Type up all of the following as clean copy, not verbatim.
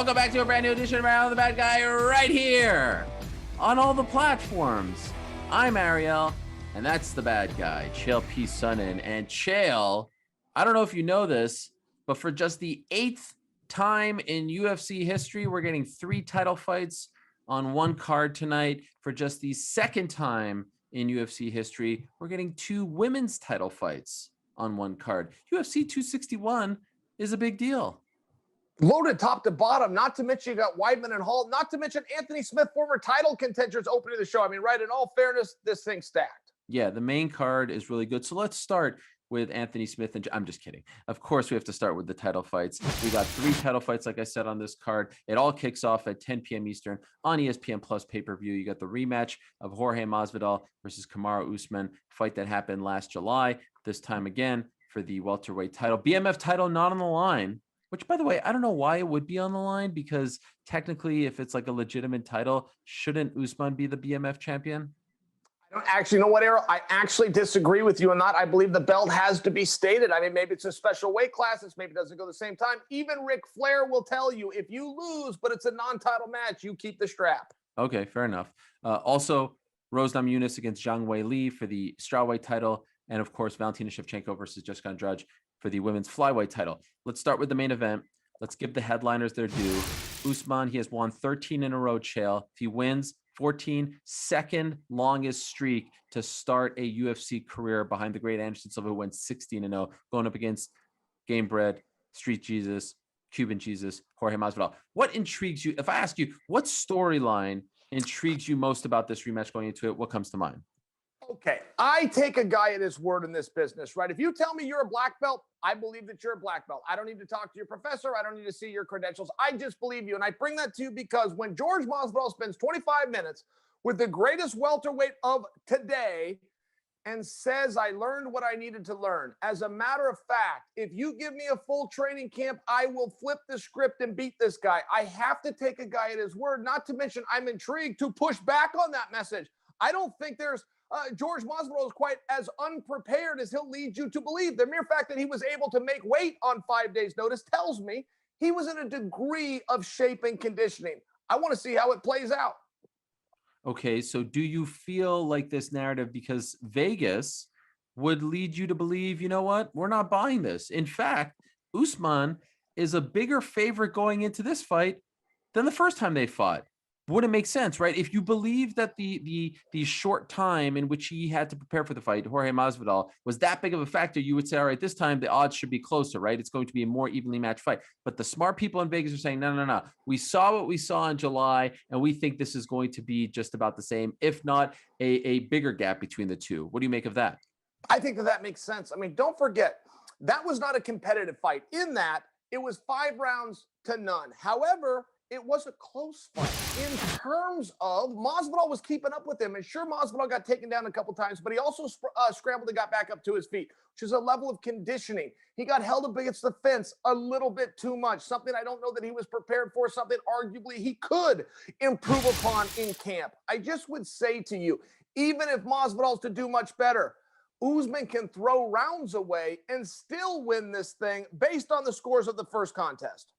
Welcome back to a brand new edition of Ariel the Bad Guy right here on all the platforms. I'm Ariel, and that's the bad guy, Chael P. Sonnen. And Chael, I don't know if you know this, but for just the 8th time in UFC history, we're getting 3 title fights on one card tonight. For just the 2nd time in UFC history, we're getting 2 women's title fights on one card. UFC 261 is a big deal. Loaded top to bottom, not to mention you got Weidman and Hall, not to mention Anthony Smith, former title contenders opening the show. I mean, right, in all fairness, this thing's stacked. Yeah, the main card is really good. So let's start with Anthony Smith. And I'm just kidding. Of course, we have to start with the title fights. We got 3 title fights, like I said, on this card. It all kicks off at 10 p.m. Eastern on ESPN Plus pay-per-view. You got the rematch of Jorge Masvidal versus Kamaru Usman, fight that happened last July. This time again for the welterweight title. BMF title not on the line. Which, by the way, I don't know why it would be on the line, because technically, if it's like a legitimate title, shouldn't Usman be the BMF champion? I don't actually know what, Ariel. I actually disagree with you on that. I believe the belt has to be stated. I mean, maybe it's a special weight class. Maybe it doesn't go the same time. Even Ric Flair will tell you, if you lose, but it's a non-title match, you keep the strap. Okay, fair enough. Also, Rose Namajunas against Zhang Weili for the strawweight title. And, of course, Valentina Shivchenko versus Jessica Andraj for the women's flyweight title. Let's start with the main event. Let's give the headliners their due. Usman, he has won 13 in a row, Chael. If he wins, 14, second longest streak to start a UFC career behind the great Anderson Silva, who went 16-0, going up against Game Bread, Street Jesus, Cuban Jesus, Jorge Masvidal. What intrigues you? If I ask you, what storyline intrigues you most about this rematch going into it, what comes to mind? Okay, I take a guy at his word in this business, right? If you tell me you're a black belt, I believe that you're a black belt. I don't need to talk to your professor. I don't need to see your credentials. I just believe you. And I bring that to you because when Jorge Masvidal spends 25 minutes with the greatest welterweight of today and says, I learned what I needed to learn. As a matter of fact, if you give me a full training camp, I will flip the script and beat this guy. I have to take a guy at his word, not to mention I'm intrigued to push back on that message. I don't think there's Jorge Masvidal is quite as unprepared as he'll lead you to believe. The mere fact that he was able to make weight on 5 days' notice tells me he was in a degree of shape and conditioning. I want to see how it plays out. Okay, so do you feel like this narrative, because Vegas would lead you to believe, you know what, we're not buying this. In fact, Usman is a bigger favorite going into this fight than the first time they fought. Wouldn't make sense, right? If you believe that the short time in which he had to prepare for the fight, Jorge Masvidal, was that big of a factor, you would say, all right, this time the odds should be closer, right? It's going to be a more evenly matched fight. But the smart people in Vegas are saying, no. We saw what we saw in July, and we think this is going to be just about the same, if not a bigger gap between the two. What do you make of that? I think that makes sense. I mean, don't forget, that was not a competitive fight. In that, it was 5 rounds to none. However, it was a close fight in terms of Masvidal was keeping up with him. And sure, Masvidal got taken down a couple times, but he also scrambled and got back up to his feet, which is a level of conditioning. He got held up against the fence a little bit too much, something I don't know that he was prepared for, something arguably he could improve upon in camp. I just would say to you, even if Masvidal's to do much better, Usman can throw rounds away and still win this thing based on the scores of the first contest.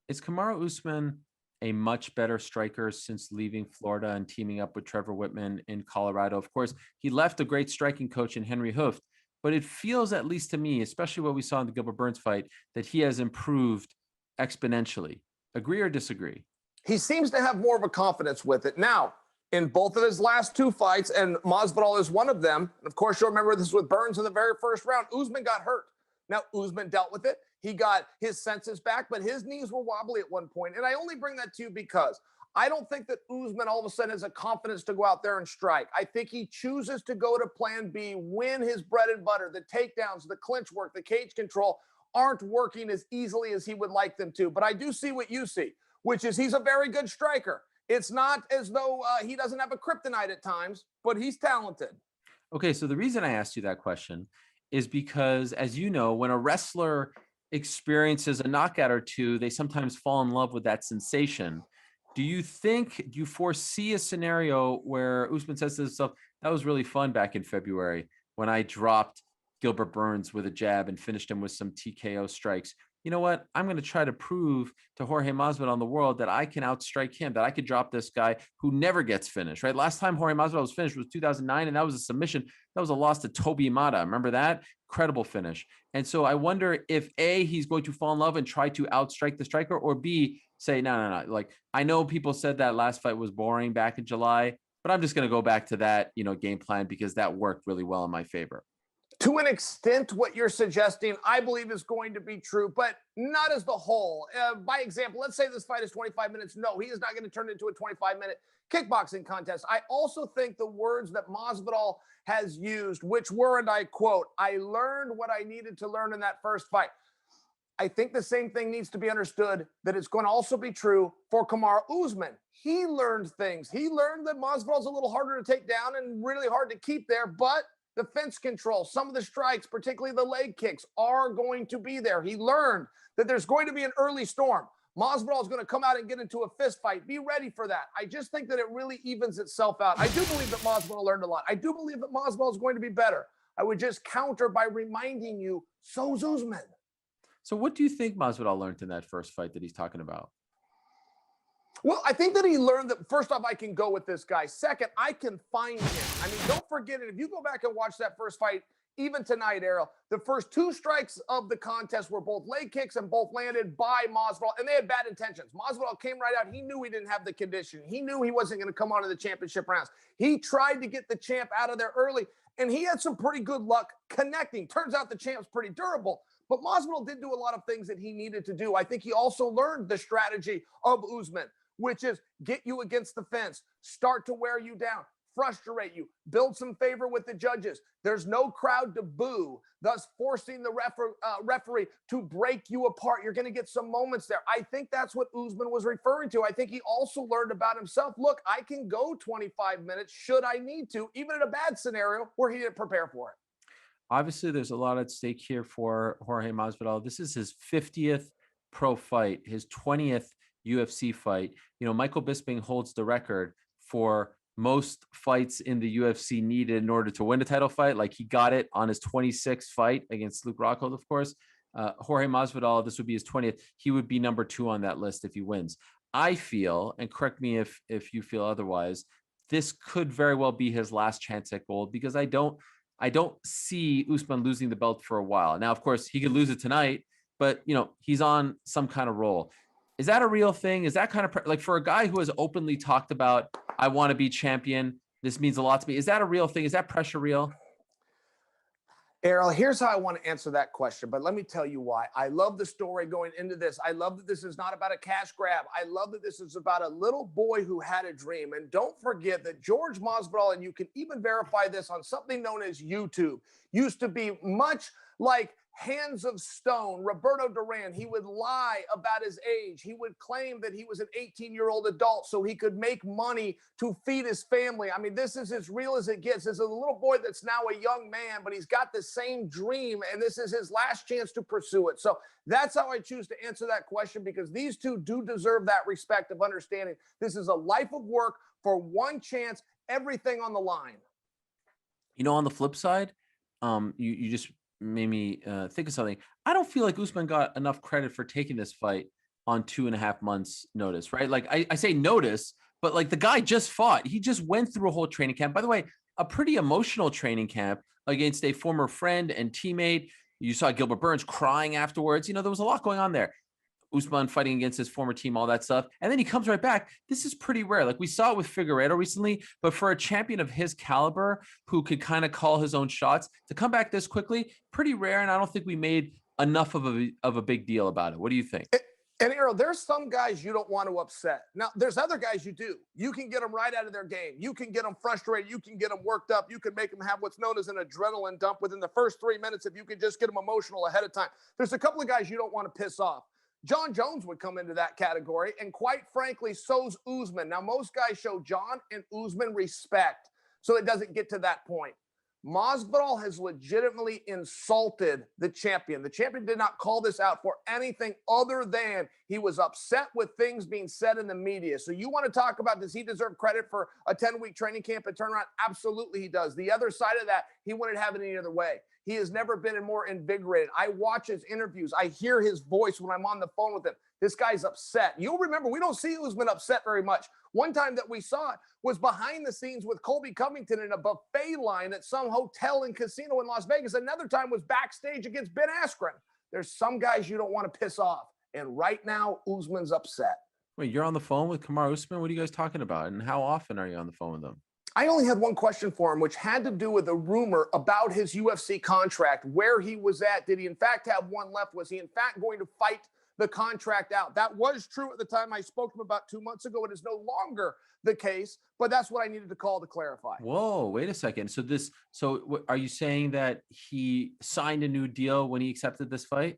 Is Kamaru Usman a much better striker since leaving Florida and teaming up with Trevor Whitman in Colorado? Of course, he left a great striking coach in Henry Hooft, but it feels, at least to me, especially what we saw in the Gilbert Burns fight, that he has improved exponentially. Agree or disagree? He seems to have more of a confidence with it. Now, in both of his last 2 fights, and Masvidal is one of them, and of course, you'll remember this with Burns in the very first round, Usman got hurt. Now, Usman dealt with it. He got his senses back, but his knees were wobbly at one point. And I only bring that to you because I don't think that Usman all of a sudden has a confidence to go out there and strike. I think he chooses to go to plan B, win his bread and butter. The takedowns, the clinch work, the cage control aren't working as easily as he would like them to. But I do see what you see, which is he's a very good striker. It's not as though he doesn't have a kryptonite at times, but he's talented. Okay, so the reason I asked you that question is because, as you know, when a wrestler experiences a knockout or two, they sometimes fall in love with that sensation. Do you foresee a scenario where Usman says to himself, that was really fun back in February when I dropped Gilbert Burns with a jab and finished him with some TKO strikes? you know what? I'm going to try to prove to Jorge Masvidal in the world that I can outstrike him, that I could drop this guy who never gets finished, right? Last time Jorge Masvidal was finished was 2009, and that was a submission. That was a loss to Toby Imada. Remember that? Incredible finish. And so I wonder if A, he's going to fall in love and try to outstrike the striker, or B, say, no. Like, I know people said that last fight was boring back in July, but I'm just going to go back to that, game plan, because that worked really well in my favor. To an extent, what you're suggesting, I believe is going to be true, but not as the whole. By example, let's say this fight is 25 minutes. No, he is not going to turn it into a 25-minute kickboxing contest. I also think the words that Masvidal has used, which were, and I quote, "I learned what I needed to learn in that first fight." I think the same thing needs to be understood, that it's going to also be true for Kamaru Usman. He learned things. He learned that Masvidal's a little harder to take down and really hard to keep there, but the fence control, some of the strikes, particularly the leg kicks, are going to be there. He learned that there's going to be an early storm. Masvidal is going to come out and get into a fist fight. Be ready for that. I just think that it really evens itself out. I do believe that Masvidal learned a lot. I do believe that Masvidal is going to be better. I would just counter by reminding you, so's Usman. So what do you think Masvidal learned in that first fight that he's talking about? Well, I think that he learned that, first off, I can go with this guy. Second, I can find him. I mean, don't forget it. If you go back and watch that first fight, even tonight, Ariel, the first two strikes of the contest were both leg kicks and both landed by Masvidal, and they had bad intentions. Masvidal came right out. He knew he didn't have the conditioning. He knew he wasn't going to come on to the championship rounds. He tried to get the champ out of there early, and he had some pretty good luck connecting. Turns out the champ's pretty durable. But Masvidal did do a lot of things that he needed to do. I think he also learned the strategy of Usman, which is get you against the fence, start to wear you down, frustrate you, build some favor with the judges. There's no crowd to boo, thus forcing the referee to break you apart. You're going to get some moments there. I think that's what Usman was referring to. I think he also learned about himself. Look, I can go 25 minutes should I need to, even in a bad scenario where he didn't prepare for it. Obviously, there's a lot at stake here for Jorge Masvidal. This is his 50th pro fight, his 20th UFC fight. Michael Bisping holds the record for most fights in the UFC needed in order to win a title fight. Like, he got it on his 26th fight against Luke Rockhold, of course. Jorge Masvidal, this would be his 20th. He would be number 2 on that list if he wins. I feel, and correct me if you feel otherwise, this could very well be his last chance at gold, because I don't see Usman losing the belt for a while. Now, of course, he could lose it tonight, but he's on some kind of roll. Is that a real thing? Is that kind of like, for a guy who has openly talked about, I want to be champion, this means a lot to me? Is that a real thing? Is that pressure real? Ariel, here's how I want to answer that question, but let me tell you why. I love the story going into this. I love that this is not about a cash grab. I love that this is about a little boy who had a dream. And don't forget that George Masvidal, and you can even verify this on something known as YouTube, used to be much like Hands of Stone, Roberto Duran. He would lie about his age. He would claim that he was an 18-year-old adult so he could make money to feed his family. I mean, this is as real as it gets. This is a little boy that's now a young man, but he's got the same dream, and this is his last chance to pursue it. So that's how I choose to answer that question, because these two do deserve that respect of understanding this is a life of work for one chance, everything on the line. On the flip side, you just made me think of something. I don't feel like Usman got enough credit for taking this fight on 2.5 months notice, right? Like, I say notice, but like, the guy just fought. He just went through a whole training camp. By the way, a pretty emotional training camp against a former friend and teammate. You saw Gilbert Burns crying afterwards. There was a lot going on there. Usman fighting against his former team, all that stuff. And then he comes right back. This is pretty rare. Like, we saw it with Figueiredo recently, but for a champion of his caliber who could kind of call his own shots, to come back this quickly, pretty rare. And I don't think we made enough of a big deal about it. What do you think? And Ariel, there's some guys you don't want to upset. Now, there's other guys you do. You can get them right out of their game. You can get them frustrated. You can get them worked up. You can make them have what's known as an adrenaline dump within the first 3 minutes if you can just get them emotional ahead of time. There's a couple of guys you don't want to piss off. John Jones would come into that category, and quite frankly, so's Usman. Now, most guys show John and Usman respect, so it doesn't get to that point. Masvidal has legitimately insulted the champion. The champion did not call this out for anything other than he was upset with things being said in the media. So you want to talk about, does he deserve credit for a 10-week training camp and turnaround? Absolutely he does. The other side of that, he wouldn't have it any other way. He has never been more invigorated. I watch his interviews. I hear his voice when I'm on the phone with him. This guy's upset. You'll remember, we don't see Usman upset very much. One time that we saw it was behind the scenes with Colby Covington in a buffet line at some hotel and casino in Las Vegas. Another time was backstage against Ben Askren. There's some guys you don't want to piss off. And right now, Usman's upset. Wait, you're on the phone with Kamaru Usman? What are you guys talking about? And how often are you on the phone with him? I only had one question for him, which had to do with a rumor about his UFC contract, where he was at. Did he, in fact, have one left? Was he, in fact, going to fight the contract out? That was true at the time I spoke to him about 2 months ago. It is no longer the case, but that's what I needed to call to clarify. Whoa, wait a second. So are you saying that he signed a new deal when he accepted this fight?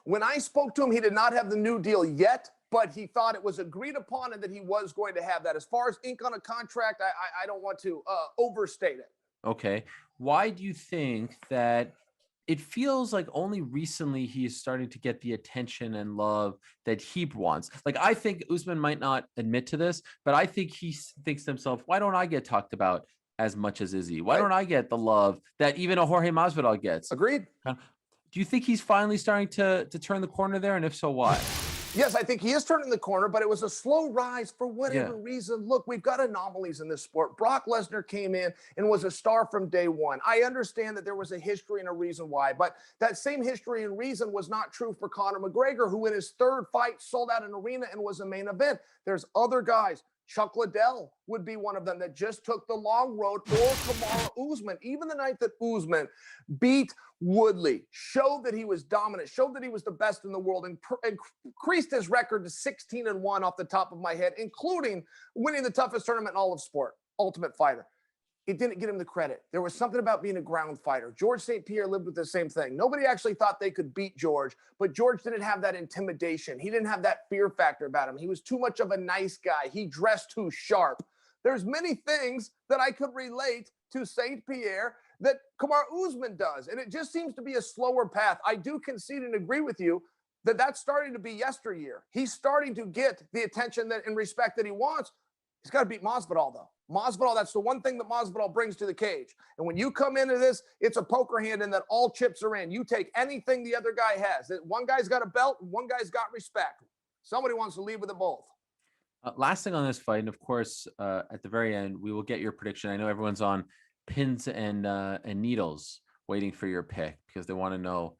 When I spoke to him, he did not have the new deal yet, but he thought it was agreed upon and that he was going to have that. As far as ink on a contract, I don't want to overstate it. Okay. Why do you think that it feels like only recently he is starting to get the attention and love that he wants? Like, I think Usman might not admit to this, but I think he thinks to himself, why don't I get talked about as much as Izzy? Why don't I get the love that even a Jorge Masvidal gets? Agreed. Do you think he's finally starting to turn the corner there? And if so, why? Yes, I think he is turning the corner, but it was a slow rise for whatever reason. Look, we've got anomalies in this sport. Brock Lesnar came in and was a star from day one. I understand that there was a history and a reason why, but that same history and reason was not true for Conor McGregor, who in his third fight sold out an arena and was a main event. There's other guys. Chuck Liddell would be one of them that just took the long road, or Kamaru Usman. Even the night that Usman beat Woodley, showed that he was dominant, showed that he was the best in the world, and increased his record to 16-1 off the top of my head, including winning the toughest tournament in all of sport, Ultimate Fighter. It didn't get him the credit. There was something about being a ground fighter. George St. Pierre lived with the same thing. Nobody actually thought they could beat George, but George didn't have that intimidation. He didn't have that fear factor about him. He was too much of a nice guy. He dressed too sharp. There's many things that I could relate to St. Pierre that Kamaru Usman does, and it just seems to be a slower path. I do concede and agree with you that that's starting to be yesteryear. He's starting to get the attention that and respect that he wants. He's got to beat Masvidal, though. Masvidal, that's the one thing that Masvidal brings to the cage. And when you come into this, it's a poker hand in that all chips are in. You take anything the other guy has. That one guy's got a belt, one guy's got respect. Somebody wants to leave with it both. Last thing on this fight, and of course, at the very end, we will get your prediction. I know everyone's on pins and needles waiting for your pick because they want to know,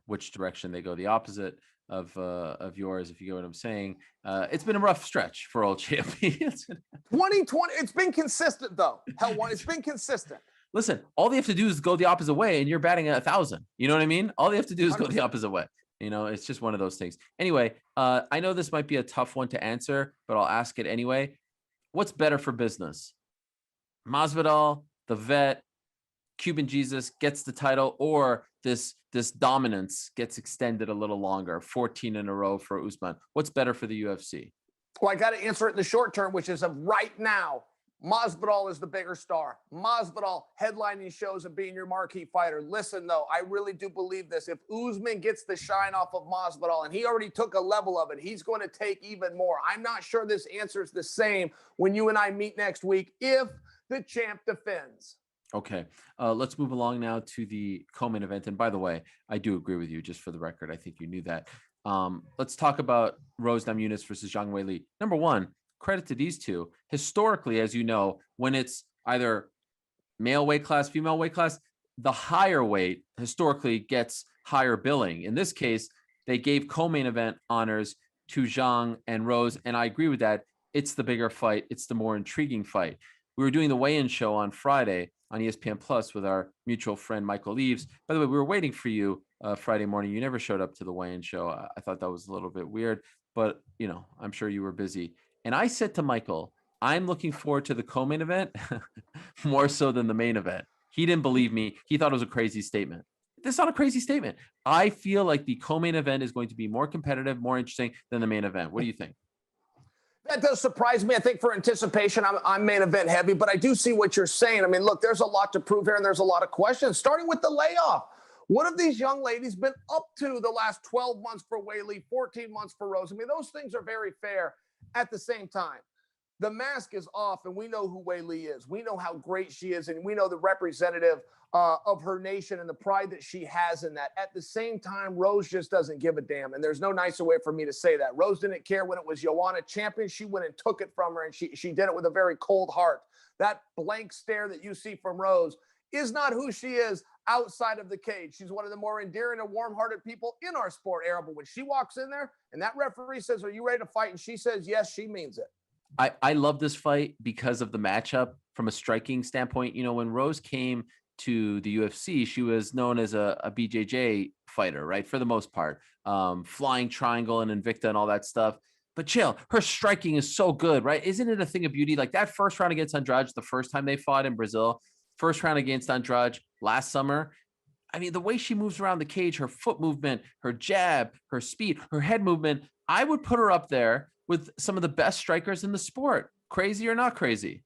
which direction they go. The opposite of yours, if you get what I'm saying. It's been a rough stretch for old champions. 2020, it's been consistent though. Helwani, it's been consistent. Listen, all they have to do is go the opposite way, and you're batting 1,000. You know what I mean? All they have to do is 100%. Go the opposite way. It's just one of those things. Anyway, I know this might be a tough one to answer, but I'll ask it anyway. What's better for business? Masvidal, the vet, Cuban Jesus gets the title, or this dominance gets extended a little longer, 14 in a row for Usman? What's better for the UFC? Well, I got to answer it in the short term, which is of right now. Masvidal is the bigger star. Masvidal headlining shows and being your marquee fighter. Listen, though, I really do believe this. If Usman gets the shine off of Masvidal, and he already took a level of it, he's going to take even more. I'm not sure this answer is the same when you and I meet next week if the champ defends. Okay, let's move along now to the co-main event. And by the way, I do agree with you, just for the record. I think you knew that. Let's talk about Rose Namajunas versus Zhang Weili. Number one, credit to these two. Historically, as you know, when it's either male weight class, female weight class, the higher weight historically gets higher billing. In this case, they gave co-main event honors to Zhang and Rose, and I agree with that. It's the bigger fight. It's the more intriguing fight. We were doing the weigh-in show on Friday on ESPN Plus with our mutual friend Michael Eaves. By the way, we were waiting for you Friday morning. You never showed up to the weigh-in show. I thought that was a little bit weird, but I'm sure you were busy. And I said to Michael, I'm looking forward to the co-main event more so than the main event. He didn't believe me. He thought it was a crazy statement. That's not a crazy statement. I feel like the co-main event is going to be more competitive, more interesting than the main event. What do you think? That does surprise me. I think for anticipation, I'm main event heavy, but I do see what you're saying. I mean, look, there's a lot to prove here, and there's a lot of questions, starting with the layoff. What have these young ladies been up to the last 12 months for Weili, 14 months for Rose? I mean, those things are very fair. At the same time, the mask is off, and we know who Weili is. We know how great she is, and we know the representative of her nation and the pride that she has in that. At the same time, Rose just doesn't give a damn, and there's no nicer way for me to say that. Rose didn't care when it was Joanna champion. She went and took it from her, and she did it with a very cold heart. That blank stare that you see from Rose is not who she is outside of the cage. She's one of the more endearing and warm-hearted people in our sport, Ariel. But when she walks in there and that referee says, "Are you ready to fight?" and she says, "Yes," she means it. I love this fight because of the matchup from a striking standpoint. You know, when Rose came to the UFC, she was known as a BJJ fighter, right? For the most part, flying triangle and Invicta and all that stuff. But Chael, her striking is so good, right? Isn't it a thing of beauty? Like that first round against Andraj, the first time they fought in Brazil, first round against Andraj last summer. I mean, the way she moves around the cage, her foot movement, her jab, her speed, her head movement, I would put her up there with some of the best strikers in the sport. Crazy or not crazy?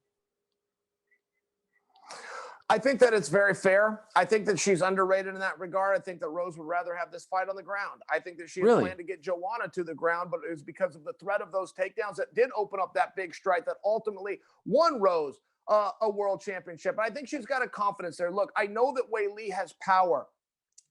I think that it's very fair. I think that she's underrated in that regard. I think that Rose would rather have this fight on the ground. I think that she had planned to get Joanna to the ground, but it was because of the threat of those takedowns that did open up that big strike that ultimately won Rose a world championship. And I think she's got a confidence there. Look, I know that Weili has power.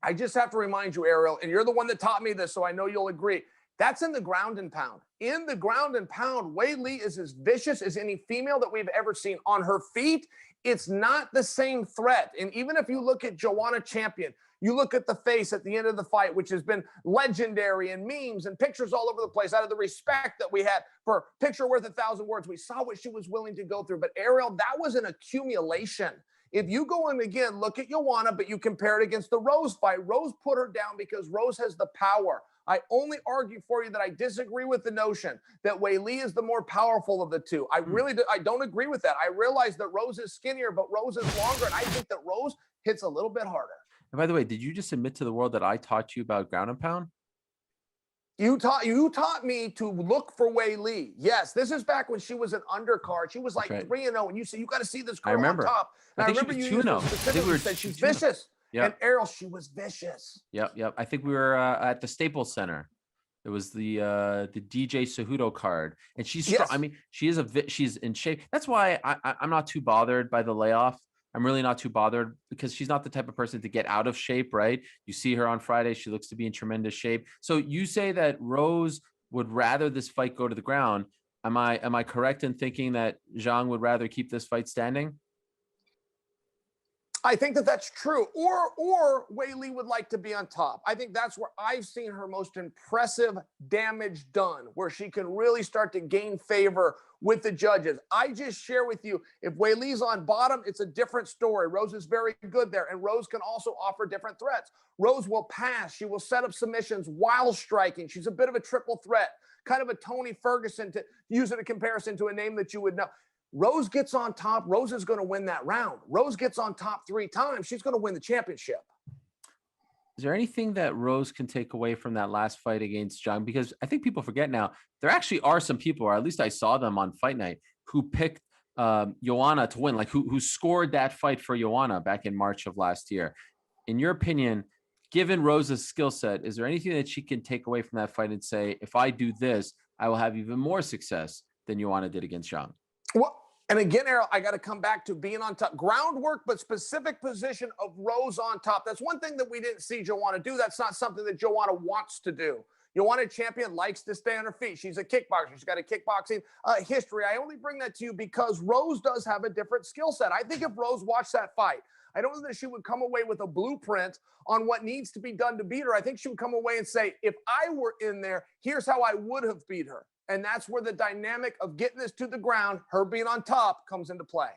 I just have to remind you, Ariel, and you're the one that taught me this, so I know you'll agree. That's in the ground and pound. In the ground and pound, Weili is as vicious as any female that we've ever seen. On her feet, it's not the same threat. And even if you look at Joanna champion, you look at the face at the end of the fight, which has been legendary and memes and pictures all over the place out of the respect that we had for picture worth 1,000 words. We saw what she was willing to go through. But Ariel, that was an accumulation. If you go in again, look at Joanna, but you compare it against the Rose fight, Rose put her down because Rose has the power. I only argue for you that I disagree with the notion that Weili is the more powerful of the two. I don't agree with that. I realize that Rose is skinnier, but Rose is longer, and I think that Rose hits a little bit harder. And by the way, did you just admit to the world that I taught you about ground and pound? You taught me to look for Weili. Yes, this is back when she was an undercard. She was like 3-0, and you said you got to see this girl on top. And I remember you specifically said she's vicious. Yep. And Ariel, she was vicious. Yep. I think we were at the Staples Center. It was the DJ Cejudo card, and she's strong. I mean, she's in shape. That's why I'm not too bothered by the layoff. I'm really not too bothered because she's not the type of person to get out of shape, right? You see her on Friday; she looks to be in tremendous shape. So you say that Rose would rather this fight go to the ground. Am I correct in thinking that Zhang would rather keep this fight standing? I think that that's true. Or Weili would like to be on top. I think that's where I've seen her most impressive damage done, where she can really start to gain favor with the judges. I just share with you, if Weili's on bottom, it's a different story. Rose is very good there, and Rose can also offer different threats. Rose will pass. She will set up submissions while striking. She's a bit of a triple threat, kind of a Tony Ferguson, to use it in comparison to a name that you would know. Rose gets on top, Rose is going to win that round. Rose gets on top 3 times, she's going to win the championship. Is there anything that Rose can take away from that last fight against Zhang? Because I think people forget now, there actually are some people, or at least I saw them on Fight Night, who picked Joanna to win, like who scored that fight for Joanna back in March of last year. In your opinion, given Rose's skill set, is there anything that she can take away from that fight and say, if I do this, I will have even more success than Joanna did against Zhang? Well, and again, Ariel, I got to come back to being on top. Groundwork, but specific position of Rose on top. That's one thing that we didn't see Joanna do. That's not something that Joanna wants to do. Joanna champion likes to stay on her feet. She's a kickboxer. She's got a kickboxing history. I only bring that to you because Rose does have a different skill set. I think if Rose watched that fight, I don't know that she would come away with a blueprint on what needs to be done to beat her. I think she would come away and say, if I were in there, here's how I would have beat her. And that's where the dynamic of getting this to the ground, her being on top, comes into play.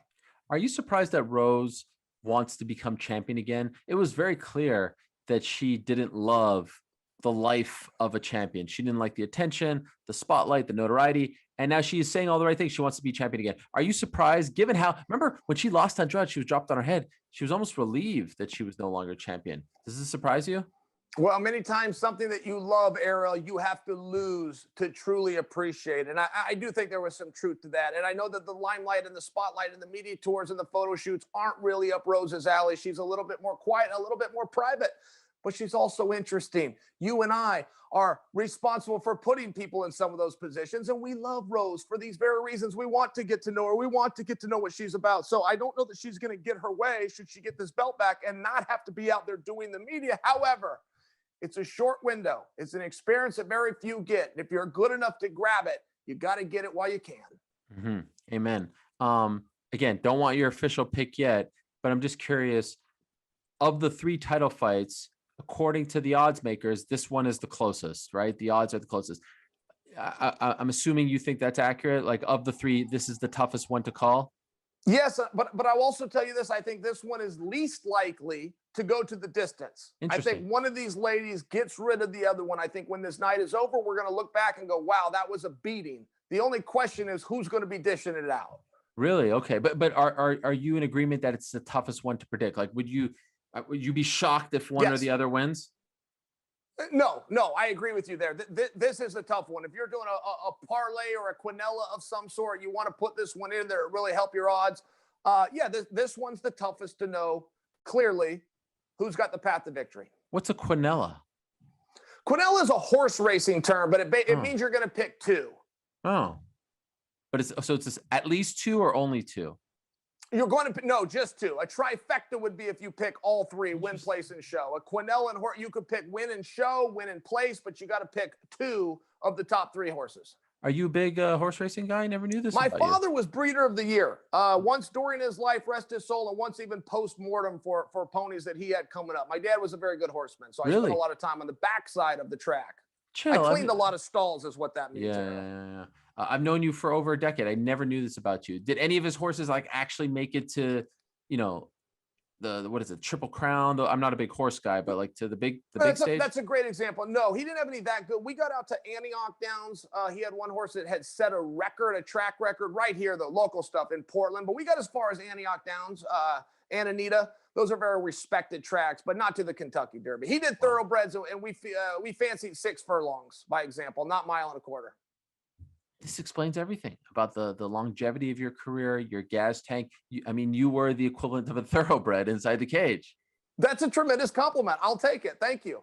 Are you surprised that Rose wants to become champion again? It was very clear that she didn't love the life of a champion. She didn't like the attention, the spotlight, the notoriety. And now she is saying all the right things. She wants to be champion again. Are you surprised, given how, remember when she lost Andraj, she was dropped on her head. She was almost relieved that she was no longer champion. Does this surprise you? Well, many times something that you love, Ariel, you have to lose to truly appreciate. And I do think there was some truth to that. And I know that the limelight and the spotlight and the media tours and the photo shoots aren't really up Rose's alley. She's a little bit more quiet, a little bit more private, but she's also interesting. You and I are responsible for putting people in some of those positions. And we love Rose for these very reasons. We want to get to know her. We want to get to know what she's about. So I don't know that she's going to get her way should she get this belt back and not have to be out there doing the media. However, it's a short window. It's an experience that very few get. And if you're good enough to grab it, you got to get it while you can. Mm-hmm. Amen. Again, don't want your official pick yet, but I'm just curious, of the 3 title fights, according to the odds makers, this one is the closest, right? The odds are the closest. I'm assuming you think that's accurate. Like, of the 3, this is the toughest one to call. Yes, but I'll also tell you this. I think this one is least likely to go to the distance. I think one of these ladies gets rid of the other one. I think when this night is over, we're going to look back and go, wow, that was a beating. The only question is who's going to be dishing it out. Really? Okay. But are you in agreement that it's the toughest one to predict? Like, would you be shocked if one or the other wins? No, I agree with you there. This is a tough one. If you're doing a parlay or a quinella of some sort, you want to put this one in there to really help your odds. This one's the toughest to know clearly who's got the path to victory. What's a quinella? Quinella is a horse racing term, but it means you're going to pick 2. Oh, but it's at least 2 or only 2? You're going to no, just 2. A trifecta would be if you pick all 3: win, place, and show. A quinella and horse, you could pick win and show, win and place, but you got to pick 2 of the top 3 horses. Are you a big horse racing guy? I never knew this. My father was breeder of the year. Once during his life, rest his soul, and once even post-mortem for ponies that he had coming up. My dad was a very good horseman, so I spent a lot of time on the backside of the track. I cleaned a lot of stalls is what that means. Yeah. I've known you for over a decade. I never knew this about you. Did any of his horses like actually make it to, the what is it, Triple Crown? I'm not a big horse guy, but like to the big stage. That's a great example. No, he didn't have any that good. We got out to Antioch Downs. He had one horse that had set a track record right here, the local stuff in Portland. But we got as far as Antioch Downs, Anita. Those are very respected tracks, but not to the Kentucky Derby. He did thoroughbreds, and we fancied 6 furlongs, by example, not 1.25 miles. This explains everything about the longevity of your career, your gas tank. You were the equivalent of a thoroughbred inside the cage. That's a tremendous compliment. I'll take it. Thank you.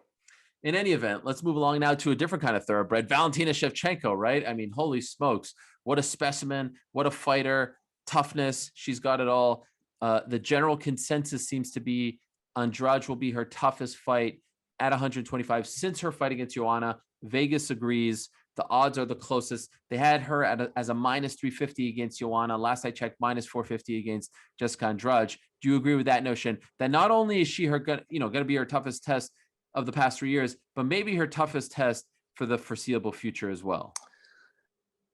In any event, let's move along now to a different kind of thoroughbred, Valentina Shivchenko, right? I mean, holy smokes. What a specimen. What a fighter. Toughness. She's got it all. The general consensus seems to be Andraj will be her toughest fight at 125 since her fight against Joanna. Vegas agrees. The odds are the closest. They had her as a minus 350 against Joanna. Last I checked, minus 450 against Jessica Andrade. Do you agree with that notion? That not only is she going to be her toughest test of the past 3 years, but maybe her toughest test for the foreseeable future as well?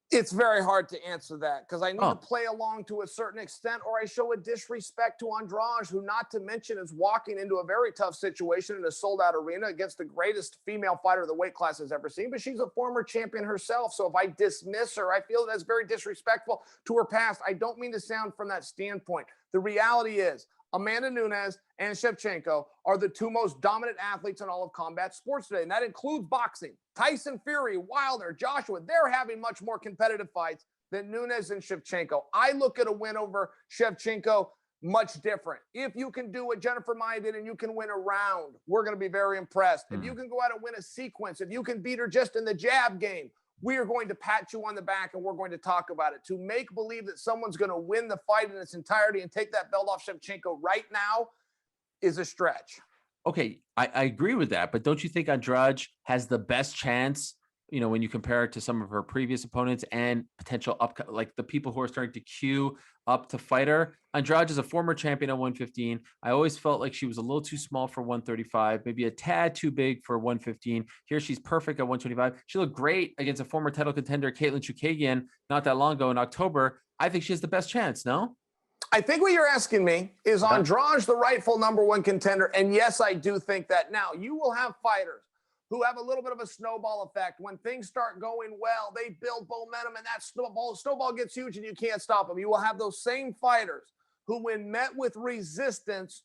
It's very hard to answer that because I need to play along to a certain extent, or I show a disrespect to Andraj, who, not to mention, is walking into a very tough situation in a sold-out arena against the greatest female fighter the weight class has ever seen. But she's a former champion herself, so if I dismiss her, I feel that's very disrespectful to her past. I don't mean to sound from that standpoint. The reality is, Amanda Nunes and Shevchenko are the 2 most dominant athletes in all of combat sports today, and that includes boxing. Tyson Fury, Wilder, Joshua, they're having much more competitive fights than Nunes and Shevchenko. I look at a win over Shevchenko much different. If you can do what Jennifer Maia did and you can win a round, we're going to be very impressed. If you can go out and win a sequence, if you can beat her just in the jab game, we are going to pat you on the back and we're going to talk about it. To make believe that someone's going to win the fight in its entirety and take that belt off Shevchenko right now is a stretch. Okay, I agree with that, but don't you think Andrade has the best chance, when you compare it to some of her previous opponents and potential like the people who are starting to queue up to fight her? Andrade is a former champion at 115. I always felt like she was a little too small for 135, maybe a tad too big for 115. Here she's perfect at 125. She looked great against a former title contender, Caitlin Chukagian, not that long ago in October. I think she has the best chance, no? I think what you're asking me is Andrade the rightful number 1 contender? And yes, I do think that. Now, you will have fighters who have a little bit of a snowball effect. When things start going well, they build momentum, and that snowball gets huge and you can't stop them. You will have those same fighters who, when met with resistance,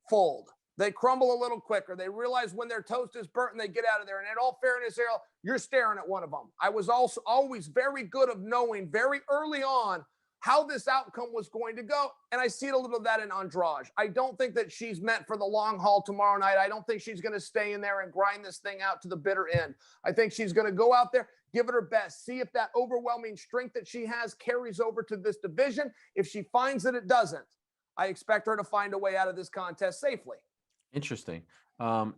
fold. They crumble a little quicker. They realize when their toast is burnt and they get out of there. And in all fairness, Ariel, you're staring at one of them. I was also always very good of knowing very early on how this outcome was going to go. And I see it a little of that in Andraj. I don't think that she's meant for the long haul tomorrow night. I don't think she's going to stay in there and grind this thing out to the bitter end. I think she's going to go out there, give it her best, see if that overwhelming strength that she has carries over to this division. If she finds that it doesn't, I expect her to find a way out of this contest safely. Interesting.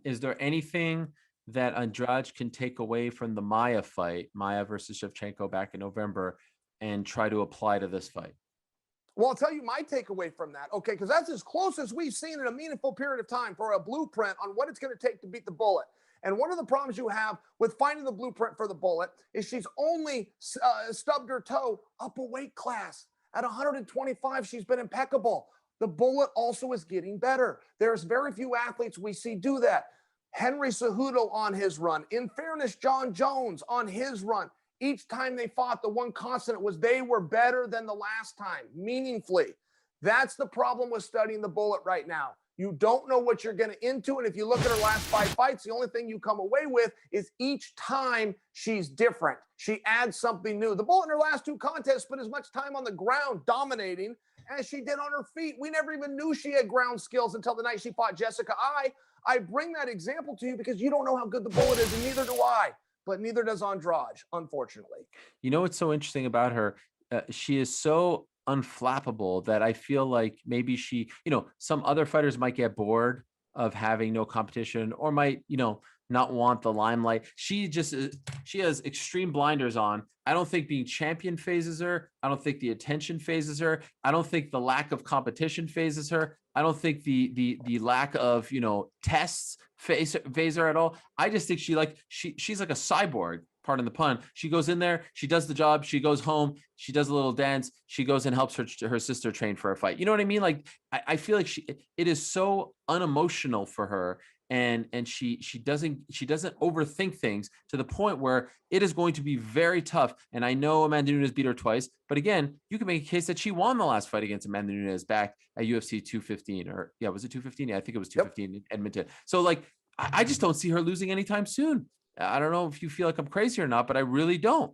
Is there anything that Andraj can take away from the Maia fight, Maia versus Shevchenko back in November, and try to apply to this fight? Well, I'll tell you my takeaway from that, okay, because that's as close as we've seen in a meaningful period of time for a blueprint on what it's going to take to beat the Bullet. And one of the problems you have with finding the blueprint for the Bullet is she's only stubbed her toe up a weight class. At 125, she's been impeccable. The Bullet also is getting better. There's very few athletes we see do that. Henry Cejudo on his run. In fairness, John Jones on his run. Each time they fought, the one constant was they were better than the last time, meaningfully. That's the problem with studying the Bullet right now. You don't know what you're going to into. And if you look at her last 5 fights, the only thing you come away with is each time she's different. She adds something new. The Bullet in her last 2 contests spent as much time on the ground dominating as she did on her feet. We never even knew she had ground skills until the night she fought Jessica Ai. I bring that example to you because you don't know how good the Bullet is, and neither do I. But neither does Andraj, unfortunately. You know what's so interesting about her? She is so unflappable that I feel like maybe she, some other fighters might get bored of having no competition or might, not want the limelight. She has extreme blinders on. I don't think being champion phases her. I don't think the attention phases her. I don't think the lack of competition phases her. I don't think the lack of, tests phase her at all. I just think she's like a cyborg, pardon the pun. She goes in there, she does the job, she goes home, she does a little dance, she goes and helps her sister train for a fight. You know what I mean? Like I feel like it is so unemotional for her. And she doesn't overthink things to the point where it is going to be very tough. And I know Amanda Nunes beat her twice, but again, you can make a case that she won the last fight against Amanda Nunes back at UFC 215, or was it 215? Yeah, I think it was 215 in Edmonton. So like, I just don't see her losing anytime soon. I don't know if you feel like I'm crazy or not, but I really don't.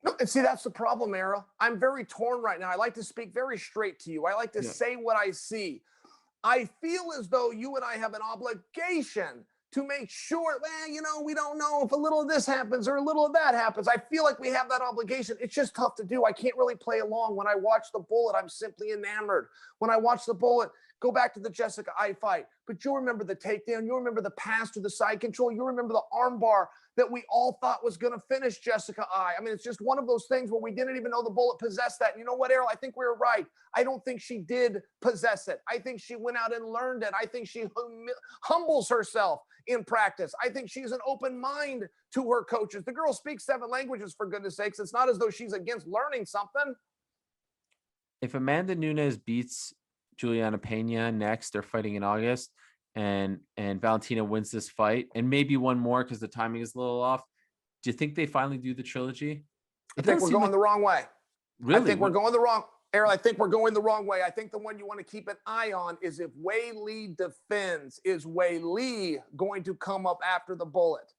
No, and see, that's the problem, Ariel. I'm very torn right now. I like to speak very straight to you. I like to say what I see. I feel as though you and I have an obligation to make sure, we don't know if a little of this happens or a little of that happens. I feel like we have that obligation. It's just tough to do. I can't really play along. When I watch the Bullet, I'm simply enamored. When I watch the Bullet, go back to the Jessica Ai fight, but you'll remember the takedown. You'll remember the pass to the side control. You'll remember the arm bar that we all thought was going to finish Jessica Ai. I mean, it's just one of those things where we didn't even know the Bullet possessed that. And you know what, Ariel? I think we were right. I don't think she did possess it. I think she went out and learned it. I think she humbles herself in practice. I think she's an open mind to her coaches. The girl speaks 7 languages, for goodness sakes. It's not as though she's against learning something. If Amanda Nunes beats Juliana Pena next, they're fighting in August, and Valentina wins this fight, and maybe one more because the timing is a little off. Do you think they finally do the trilogy? I think we're going the wrong way. Really? I think we're going the wrong. Ariel, I think we're going the wrong way. I think the one you want to keep an eye on is if Wei Li defends, is Wei Li going to come up after the Bullet?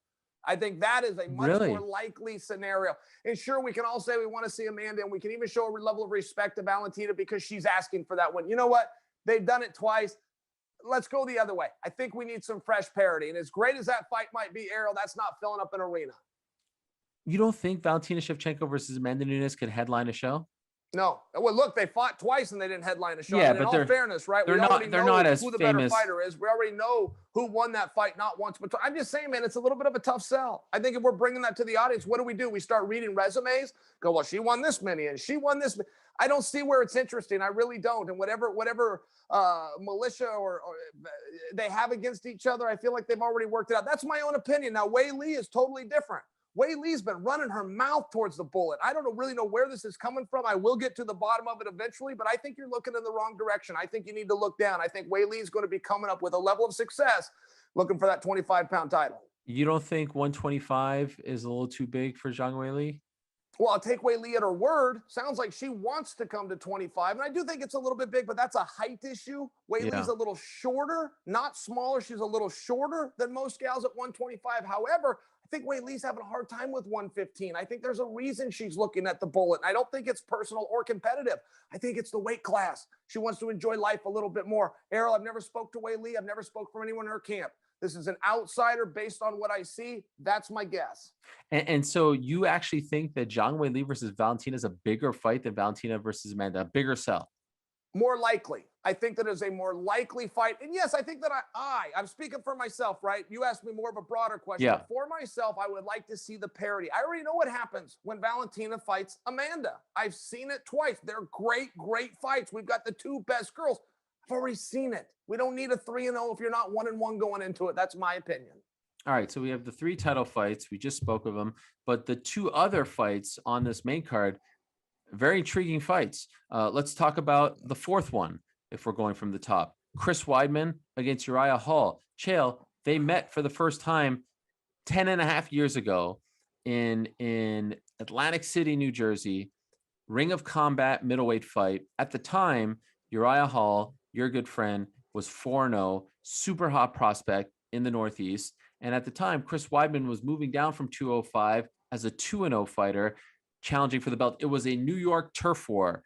I think that is a much more likely scenario. And sure, we can all say we want to see Amanda, and we can even show a level of respect to Valentina because she's asking for that one. You know what? They've done it twice. Let's go the other way. I think we need some fresh parity. And as great as that fight might be, Ariel, that's not filling up an arena. You don't think Valentina Shivchenko versus Amanda Nunes could headline a show? No. Well, look, they fought twice and they didn't headline a show. Yeah, but in all fairness, right? They're not as who the famous. better fighter is. We already know who won that fight not once, but I'm just saying, man, it's a little bit of a tough sell. I think if we're bringing that to the audience, what do? We start reading resumes, go, well, she won this many and she won this. I don't see where it's interesting. I really don't. And whatever militia or they have against each other, I feel like they've already worked it out. That's my own opinion. Now, Wei Li is totally different. Wei Li's been running her mouth towards the Bullet. I don't really know where this is coming from. I will get to the bottom of it eventually, but I think you're looking in the wrong direction. I think you need to look down. I think Wei Li's going to be coming up with a level of success looking for that 25-pound title. You don't think 125 is a little too big for Zhang Weili? Well, I'll take Weili at her word. Sounds like she wants to come to 25. And I do think it's a little bit big, but that's a height issue. Weili's Yeah. a little shorter, not smaller. She's a little shorter than most gals at 125. However, I think Weili's having a hard time with 115. I think there's a reason she's looking at the bullet. I don't think it's personal or competitive. I think it's the weight class. She wants to enjoy life a little bit more. Ariel, I've never spoke to Weili. I've never spoke from anyone in her camp. This is an outsider based on what I see. That's my guess. And so you actually think that Zhang Weili versus Valentina is a bigger fight than Valentina versus Amanda, a bigger sell? More likely. I think that is a more likely fight. And yes, I think that I'm speaking for myself, right? You asked me more of a broader question. Yeah. But for myself, I would like to see the parity. I already know what happens when Valentina fights Amanda. I've seen it twice. They're great, great fights. We've got the two best girls. I've already seen it. We don't need a 3-0 if you're not 1-1 going into it. That's my opinion. All right, so we have the 3 title fights. We just spoke of them, but the 2 other fights on this main card, very intriguing fights. Let's talk about the 4th one, if we're going from the top. Chris Weidman against Uriah Hall. Chael, they met for the first time 10 and a half years ago in Atlantic City, New Jersey. Ring of Combat middleweight fight. At the time, Uriah Hall, your good friend, was 4-0, super hot prospect in the Northeast. And at the time, Chris Weidman was moving down from 205 as a 2-0 fighter, challenging for the belt. It was a New York turf war.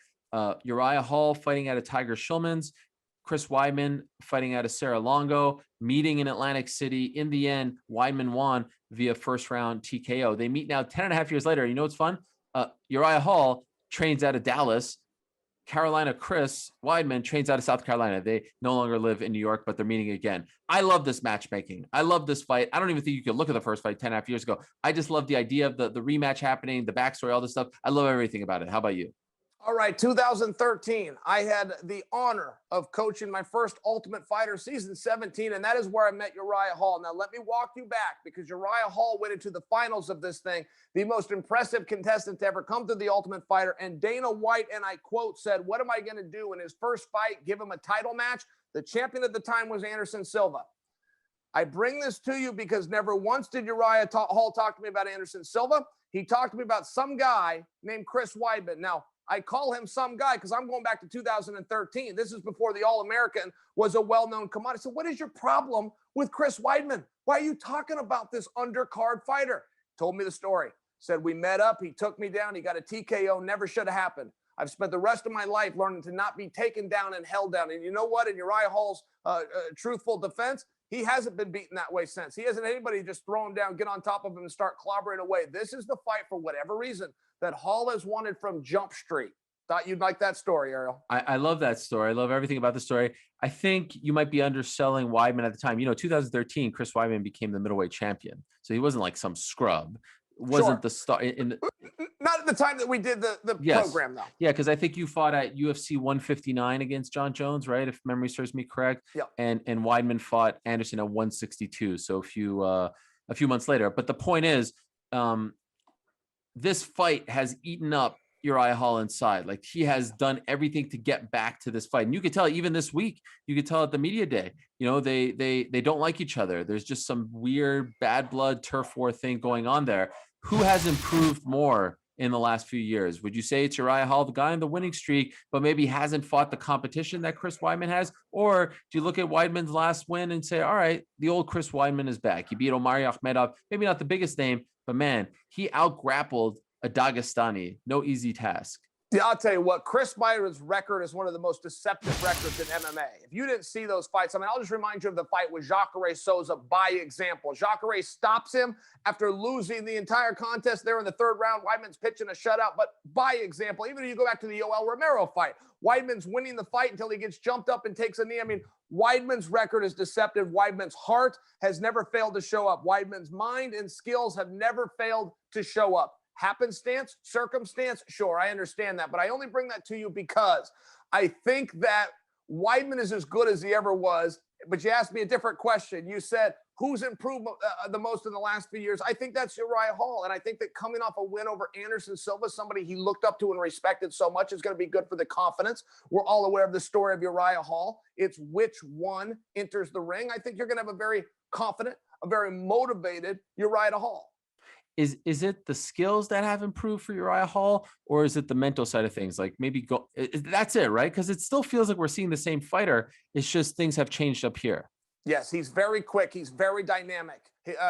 Uriah Hall fighting out of Tiger Schulman's, Chris Weidman fighting out of Sarah Longo, meeting in Atlantic City. In the end, Weidman won via first round TKO. They meet now 10 and a half years later. You know what's fun? Uriah Hall trains out of Dallas. Carolina Chris Weidman trains out of South Carolina. They no longer live in New York, but they're meeting again. I love this matchmaking. I love this fight. I don't even think you could look at the first fight 10 and a half years ago. I just love the idea of the rematch happening, the backstory, all this stuff. I love everything about it. How about you? All right, 2013, I had the honor of coaching my first Ultimate Fighter season 17, and that is where I met Uriah Hall. Now, let me walk you back because Uriah Hall went into the finals of this thing, the most impressive contestant to ever come to the Ultimate Fighter. And Dana White, and I quote, said, "What am I going to do in his first fight? Give him a title match?" The champion at the time was Anderson Silva. I bring this to you because never once did Uriah Hall talk to me about Anderson Silva. He talked to me about some guy named Chris Weidman. Now, I call him some guy because I'm going back to 2013. This is before the All-American was a well-known commodity. So what is your problem with Chris Weidman? Why are you talking about this undercard fighter? Told me the story. Said we met up. He took me down. He got a TKO. Never should have happened. I've spent the rest of my life learning to not be taken down and held down. And you know what? In Uriah Hall's truthful defense, he hasn't been beaten that way since. He hasn't anybody just throw him down, get on top of him, and start clobbering away. This is the fight, for whatever reason, that Hall has wanted from Jump Street. Thought you'd like that story, Ariel. I love that story. I love everything about the story. I think you might be underselling Weidman at the time. You know, 2013, Chris Weidman became the middleweight champion. So he wasn't like some scrub. Wasn't the star in the, not at the time that we did the yes. program, though. Yeah, because I think you fought at UFC 159 against John Jones, right? If memory serves me correct. Yeah. And Weidman fought Anderson at 162. So a few months later. But the point is, this fight has eaten up Uriah Hall inside. Like, he has done everything to get back to this fight. And you could tell even this week, you could tell at the media day, you know, they don't like each other. There's just some weird bad blood turf war thing going on there. Who has improved more in the last few years? Would you say it's Uriah Hall, the guy in the winning streak, but maybe hasn't fought the competition that Chris Weidman has? Or do you look at Weidman's last win and say, all right, the old Chris Weidman is back. He beat Omari Akhmedov, maybe not the biggest name, but man, he out-grappled a Dagestani. No easy task. Yeah, I'll tell you what, Chris Weidman's record is one of the most deceptive records in MMA. If you didn't see those fights, I mean, I'll just remind you of the fight with Jacare Souza by example. Jacare stops him after losing the entire contest there in the third round. Weidman's pitching a shutout, but by example, even if you go back to the Yoel Romero fight, Weidman's winning the fight until he gets jumped up and takes a knee. I mean, Weidman's record is deceptive. Weidman's heart has never failed to show up. Weidman's mind and skills have never failed to show up. Happenstance, circumstance, sure, I understand that. But I only bring that to you because I think that Weidman is as good as he ever was. But you asked me a different question. You said, who's improved the most in the last few years? I think that's Uriah Hall. And I think that coming off a win over Anderson Silva, somebody he looked up to and respected so much, is going to be good for the confidence. We're all aware of the story of Uriah Hall. It's which one enters the ring. I think you're going to have a very confident, a very motivated Uriah Hall. Is it the skills that have improved for Uriah Hall, or is it the mental side of things? Like maybe that's it, right? Because it still feels like we're seeing the same fighter. It's just things have changed up here. Yes, he's very quick. He's very dynamic.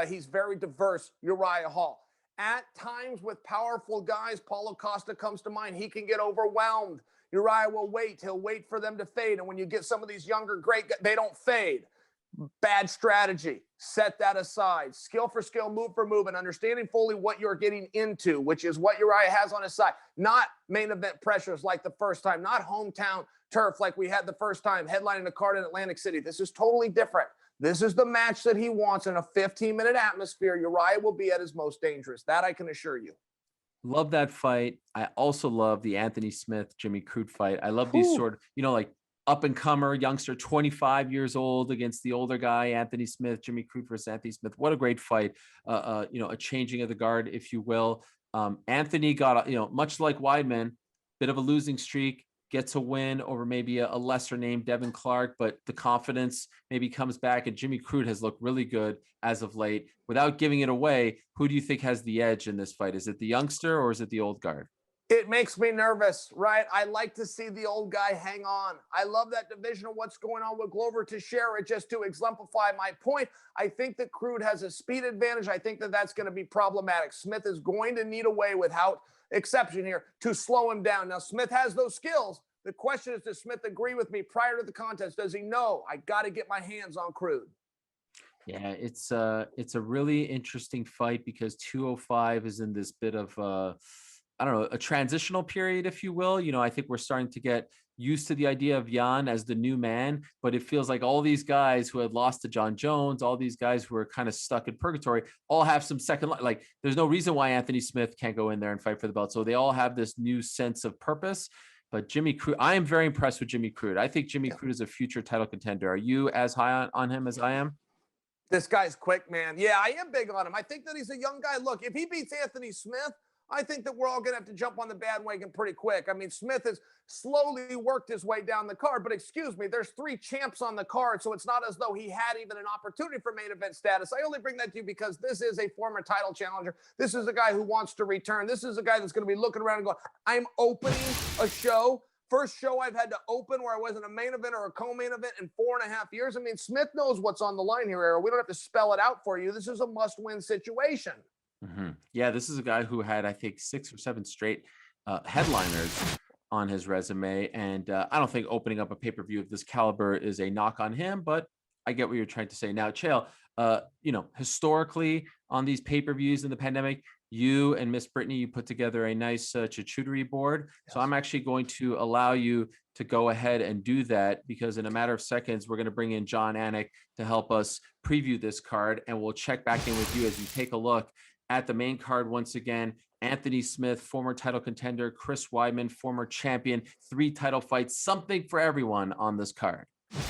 He's very diverse, Uriah Hall. At times with powerful guys, Paulo Costa comes to mind. He can get overwhelmed. Uriah will wait. He'll wait for them to fade. And when you get some of these younger great guys, they don't fade. Bad strategy. Set that aside. Skill for skill, move for move, and understanding fully what you're getting into, which is what Uriah has on his side. Not main event pressures like the first time, not hometown turf like we had the first time, headlining a card in Atlantic City. This is totally different. This is the match that he wants in a 15-minute atmosphere. Uriah will be at his most dangerous. That I can assure you. Love that fight. I also love the Anthony Smith, Jimmy Crute fight. I love these sort of, like up and comer youngster, 25 years old against the older guy, Anthony Smith, Jimmy Crute versus Anthony Smith. What a great fight. A changing of the guard, if you will. Anthony got, much like Weidman, bit of a losing streak, gets a win over maybe a lesser named Devin Clark, but the confidence maybe comes back, and Jimmy Crute has looked really good as of late. Without giving it away, who do you think has the edge in this fight? Is it the youngster or is it the old guard? It makes me nervous, right? I like to see the old guy hang on. I love that division of what's going on with Glover Teixeira. Just to exemplify my point, I think that Crute has a speed advantage. I think that that's going to be problematic. Smith is going to need a way, without exception here, to slow him down. Now, Smith has those skills. The question is, does Smith agree with me prior to the contest? Does he know, I got to get my hands on Crute? Yeah, it's a really interesting fight because 205 is in this bit of I don't know, a transitional period, if you will. I think we're starting to get used to the idea of Jan as the new man, but it feels like all these guys who had lost to John Jones, all these guys who are kind of stuck in purgatory, all have some second life. Like there's no reason why Anthony Smith can't go in there and fight for the belt. So they all have this new sense of purpose. But Jimmy Crute, I am very impressed with Jimmy Crute. I think Jimmy Crute is a future title contender. Are you as high on him as I am? This guy's quick, man. Yeah, I am big on him. I think that he's a young guy. Look, if he beats Anthony Smith, I think that we're all going to have to jump on the bandwagon pretty quick. I mean, Smith has slowly worked his way down the card, but excuse me, there's 3 champs on the card, so it's not as though he had even an opportunity for main event status. I only bring that to you because this is a former title challenger. This is a guy who wants to return. This is a guy that's going to be looking around and going, I'm opening a show. First show I've had to open where I wasn't a main event or a co-main event in 4.5 years. I mean, Smith knows what's on the line here, Ariel. We don't have to spell it out for you. This is a must-win situation. Mm-hmm. Yeah, this is a guy who had, I think, 6 or 7 straight headliners on his resume. And I don't think opening up a pay-per-view of this caliber is a knock on him, but I get what you're trying to say. Now, Chael, historically on these pay-per-views in the pandemic, you and Miss Brittany, you put together a nice charcuterie board. Yes. So I'm actually going to allow you to go ahead and do that because in a matter of seconds, we're going to bring in Jon Anik to help us preview this card. And we'll check back in with you as you take a look at the main card once again. Anthony Smith, former title contender, Chris Weidman, former champion, 3 title fights, something for everyone on this card.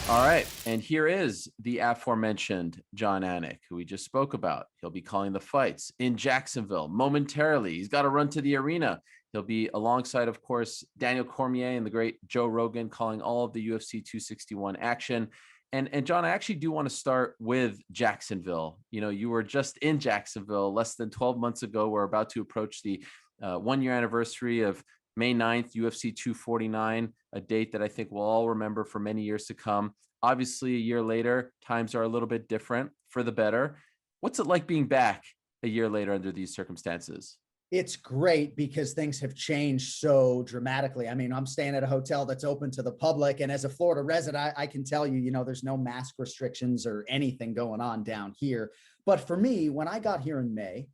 All right, and here is the aforementioned Jon Anik, who we just spoke about. He'll be calling the fights in Jacksonville momentarily. He's got to run to the arena. He'll be alongside, of course, Daniel Cormier and the great Joe Rogan calling all of the UFC 261 action. And Jon, I actually do want to start with Jacksonville. You were just in Jacksonville less than 12 months ago. We're about to approach the 1-year anniversary of May 9th, UFC 249, a date that I think we'll all remember for many years to come. Obviously, a year later, times are a little bit different for the better. What's it like being back a year later under these circumstances? It's great because things have changed so dramatically. I mean, I'm staying at a hotel that's open to the public. And as a Florida resident, I can tell you, there's no mask restrictions or anything going on down here. But for me, when I got here in May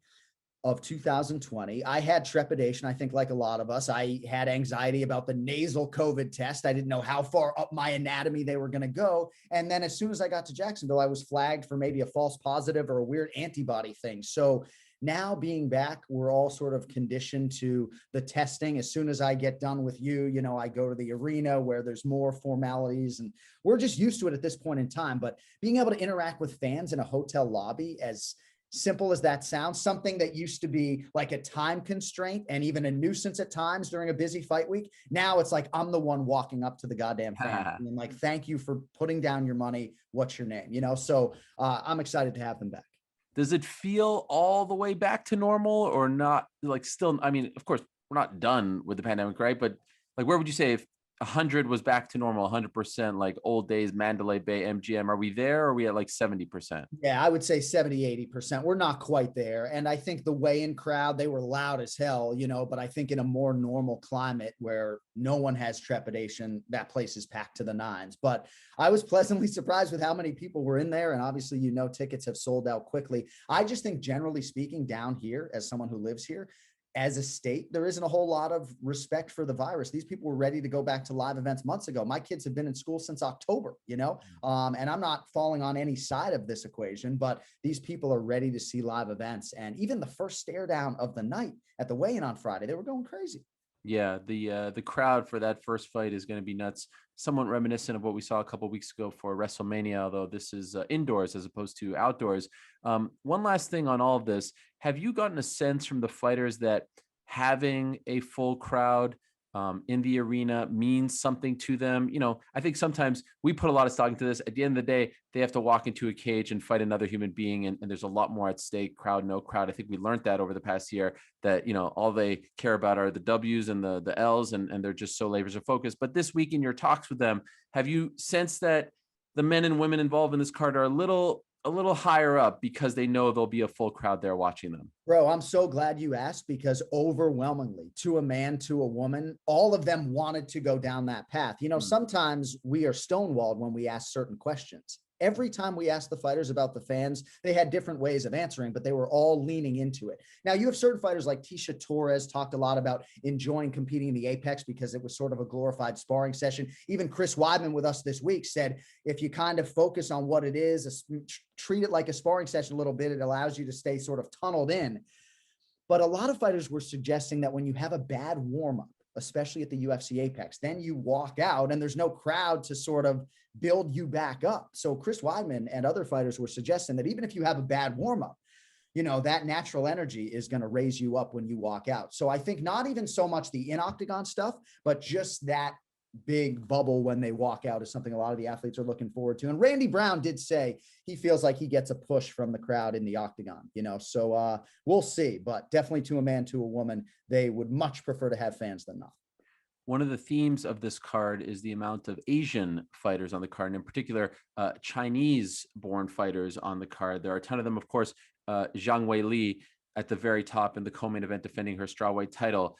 of 2020, I had trepidation. I think like a lot of us, I had anxiety about the nasal COVID test. I didn't know how far up my anatomy they were going to go. And then as soon as I got to Jacksonville, I was flagged for maybe a false positive or a weird antibody thing. So now being back, we're all sort of conditioned to the testing. As soon as I get done with you, I go to the arena where there's more formalities and we're just used to it at this point in time. But being able to interact with fans in a hotel lobby, as simple as that sounds, something that used to be like a time constraint and even a nuisance at times during a busy fight week. Now it's like, I'm the one walking up to the goddamn fan and like, thank you for putting down your money. What's your name? So I'm excited to have them back. Does it feel all the way back to normal or not? Like still, I mean, of course, we're not done with the pandemic, right? But like, where would you say if 100 was back to normal, 100%, like old days, Mandalay Bay, MGM, are we there or are we at like 70%? Yeah, I would say 70, 80%. We're not quite there. And I think the weigh-in crowd, they were loud as hell, but I think in a more normal climate where no one has trepidation, that place is packed to the nines. But I was pleasantly surprised with how many people were in there. And obviously, tickets have sold out quickly. I just think generally speaking down here, as someone who lives here, as a state, there isn't a whole lot of respect for the virus. These people were ready to go back to live events months ago. My kids have been in school since October, and I'm not falling on any side of this equation, but these people are ready to see live events. And even the first stare down of the night at the weigh-in on Friday, they were going crazy. Yeah, the crowd for that first fight is going to be nuts. Somewhat reminiscent of what we saw a couple of weeks ago for WrestleMania, although this is indoors as opposed to outdoors. One last thing on all of this. Have you gotten a sense from the fighters that having a full crowd in the arena means something to them? I think sometimes we put a lot of stock into this. At the end of the day, they have to walk into a cage and fight another human being. And there's a lot more at stake, crowd, no crowd. I think we learned that over the past year that, all they care about are the W's and the L's, and they're just so laser focused. But this week in your talks with them, have you sensed that the men and women involved in this card are a little higher up because they know there'll be a full crowd there watching them? Bro, I'm so glad you asked, because overwhelmingly, to a man, to a woman, all of them wanted to go down that path. Sometimes we are stonewalled when we ask certain questions. Every time we asked the fighters about the fans, they had different ways of answering, but they were all leaning into it. Now, you have certain fighters like Tisha Torres talked a lot about enjoying competing in the Apex because it was sort of a glorified sparring session. Even Chris Weidman with us this week said, if you kind of focus on what it is, treat it like a sparring session a little bit, it allows you to stay sort of tunneled in. But a lot of fighters were suggesting that when you have a bad warm-up, especially at the UFC Apex, then you walk out and there's no crowd to sort of build you back up. So Chris Weidman and other fighters were suggesting that even if you have a bad warm-up, that natural energy is going to raise you up when you walk out. So I think not even so much the in-octagon stuff, but just that big bubble when they walk out is something a lot of the athletes are looking forward to. And Randy Brown did say he feels like he gets a push from the crowd in the octagon, so we'll see, but definitely to a man, to a woman, they would much prefer to have fans than not. One of the themes of this card is the amount of Asian fighters on the card, and in particular, Chinese-born fighters on the card. There are a ton of them, of course. Zhang Weili at the very top in the co-main event, defending her strawweight title.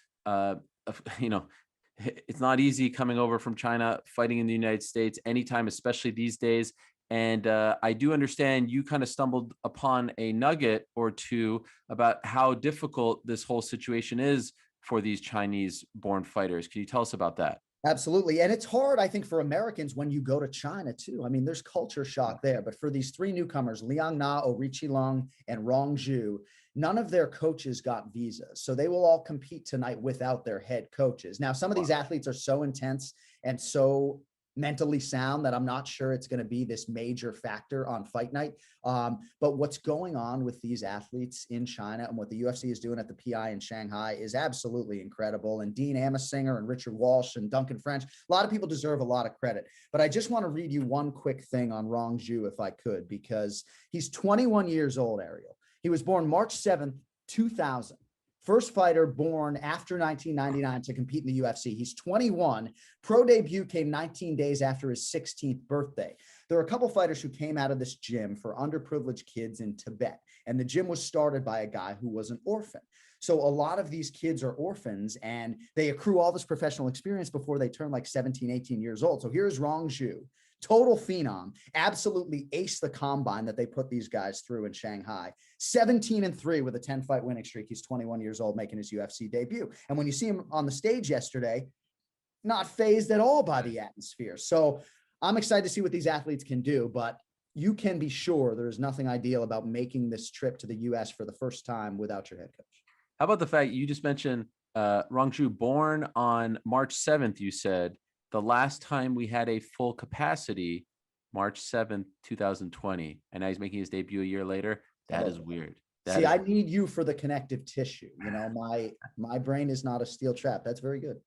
It's not easy coming over from China, fighting in the United States anytime, especially these days. And I do understand you kind of stumbled upon a nugget or two about how difficult this whole situation is for these Chinese-born fighters. Can you tell us about that? Absolutely. And it's hard, I think, for Americans when you go to China, too. I mean, there's culture shock there. But for these three newcomers, Liang Na, Orichi Long, and Rong Zhu, none of their coaches got visas. So they will all compete tonight without their head coaches. Now, some of these athletes are so intense and so mentally sound that I'm not sure it's going to be this major factor on fight night. But what's going on with these athletes in China and what the UFC is doing at the PI in Shanghai is absolutely incredible. And Dean Amasinger and Richard Walsh and Duncan French, a lot of people deserve a lot of credit. But I just want to read you one quick thing on Rong Zhu, if I could, because he's 21 years old, Ariel. He was born March 7th, 2000. First fighter born after 1999 to compete in the UFC. He's 21. Pro debut came 19 days after his 16th birthday. There are a couple fighters who came out of this gym for underprivileged kids in Tibet, and the gym was started by a guy who was an orphan. So a lot of these kids are orphans, and they accrue all this professional experience before they turn like 17, 18 years old. So here's Rong Zhu, total phenom, absolutely aced the combine that they put these guys through in Shanghai. 17-3 with a 10-fight winning streak. He's 21 years old, making his UFC debut. And when you see him on the stage yesterday, not fazed at all by the atmosphere. So I'm excited to see what these athletes can do, but you can be sure there's nothing ideal about making this trip to the US for the first time without your head coach. How about the fact you just mentioned Rong Zhu, born on March 7th, you said. The last time we had a full capacity, March 7th, 2020. And now he's making his debut a year later. That is weird. I need you for the connective tissue. My brain is not a steel trap. That's very good.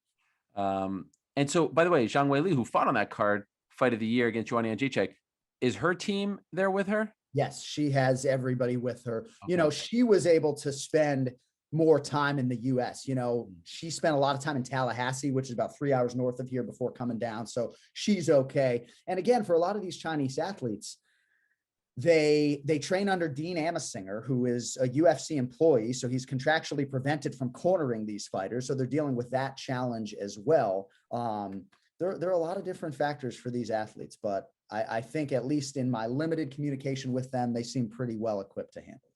And so, by the way, Zhang Weili, who fought on that card, fight of the year against Joanna Jędrzejczyk, is her team there with her? Yes, she has everybody with her. You Okay. know, she was able to spend more time in the US. You know, she spent a lot of time in Tallahassee, which is about 3 hours north of here before coming down. So she's okay. And again, for a lot of these Chinese athletes, they train under Dean Amasinger, who is a UFC employee. So he's contractually prevented from cornering these fighters. So they're dealing with that challenge as well. There are a lot of different factors for these athletes, but I think at least in my limited communication with them, they seem pretty well equipped to handle.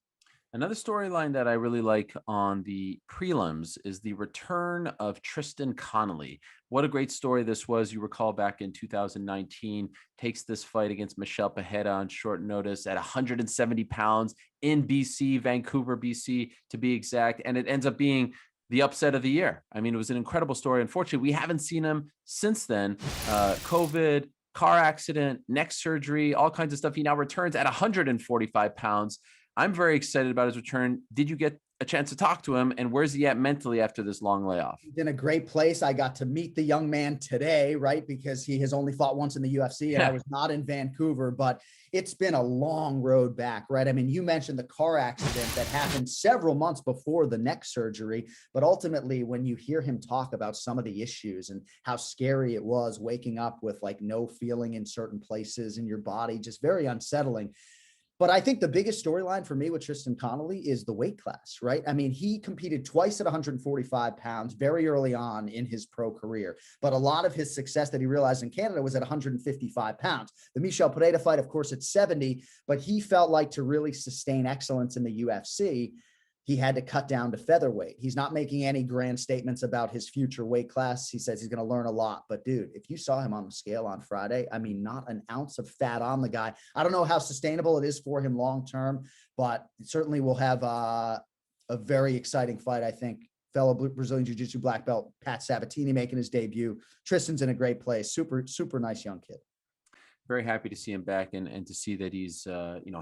Another storyline that I really like on the prelims is the return of Tristan Connolly. What a great story this was. You recall back in 2019, takes this fight against Michelle Pajeda on short notice at 170 pounds in BC, Vancouver, BC, to be exact. And it ends up being the upset of the year. I mean, it was an incredible story. Unfortunately, we haven't seen him since then. COVID, car accident, neck surgery, all kinds of stuff. He now returns at 145 pounds. I'm very excited about his return. Did you get a chance to talk to him, and where's he at mentally after this long layoff? He's in a great place. I got to meet the young man today, right? Because he has only fought once in the UFC and I was not in Vancouver, but it's been a long road back, right? I mean, you mentioned the car accident that happened several months before the neck surgery, but ultimately when you hear him talk about some of the issues and how scary it was waking up with like no feeling in certain places in your body, just very unsettling. But I think the biggest storyline for me with Tristan Connolly is the weight class, right? I mean, he competed twice at 145 pounds very early on in his pro career. But a lot of his success that he realized in Canada was at 155 pounds. The Michel Pereira fight, of course, at 70, but he felt like to really sustain excellence in the UFC, he had to cut down to featherweight. He's not making any grand statements about his future weight class. He says he's going to learn a lot. But dude, if you saw him on the scale on Friday, I mean, not an ounce of fat on the guy. I don't know how sustainable it is for him long-term, but certainly will have a very exciting fight, I think. Fellow Brazilian Jiu-Jitsu black belt, Pat Sabatini, making his debut. Tristan's in a great place. Super, super nice young kid. Very happy to see him back and to see that he's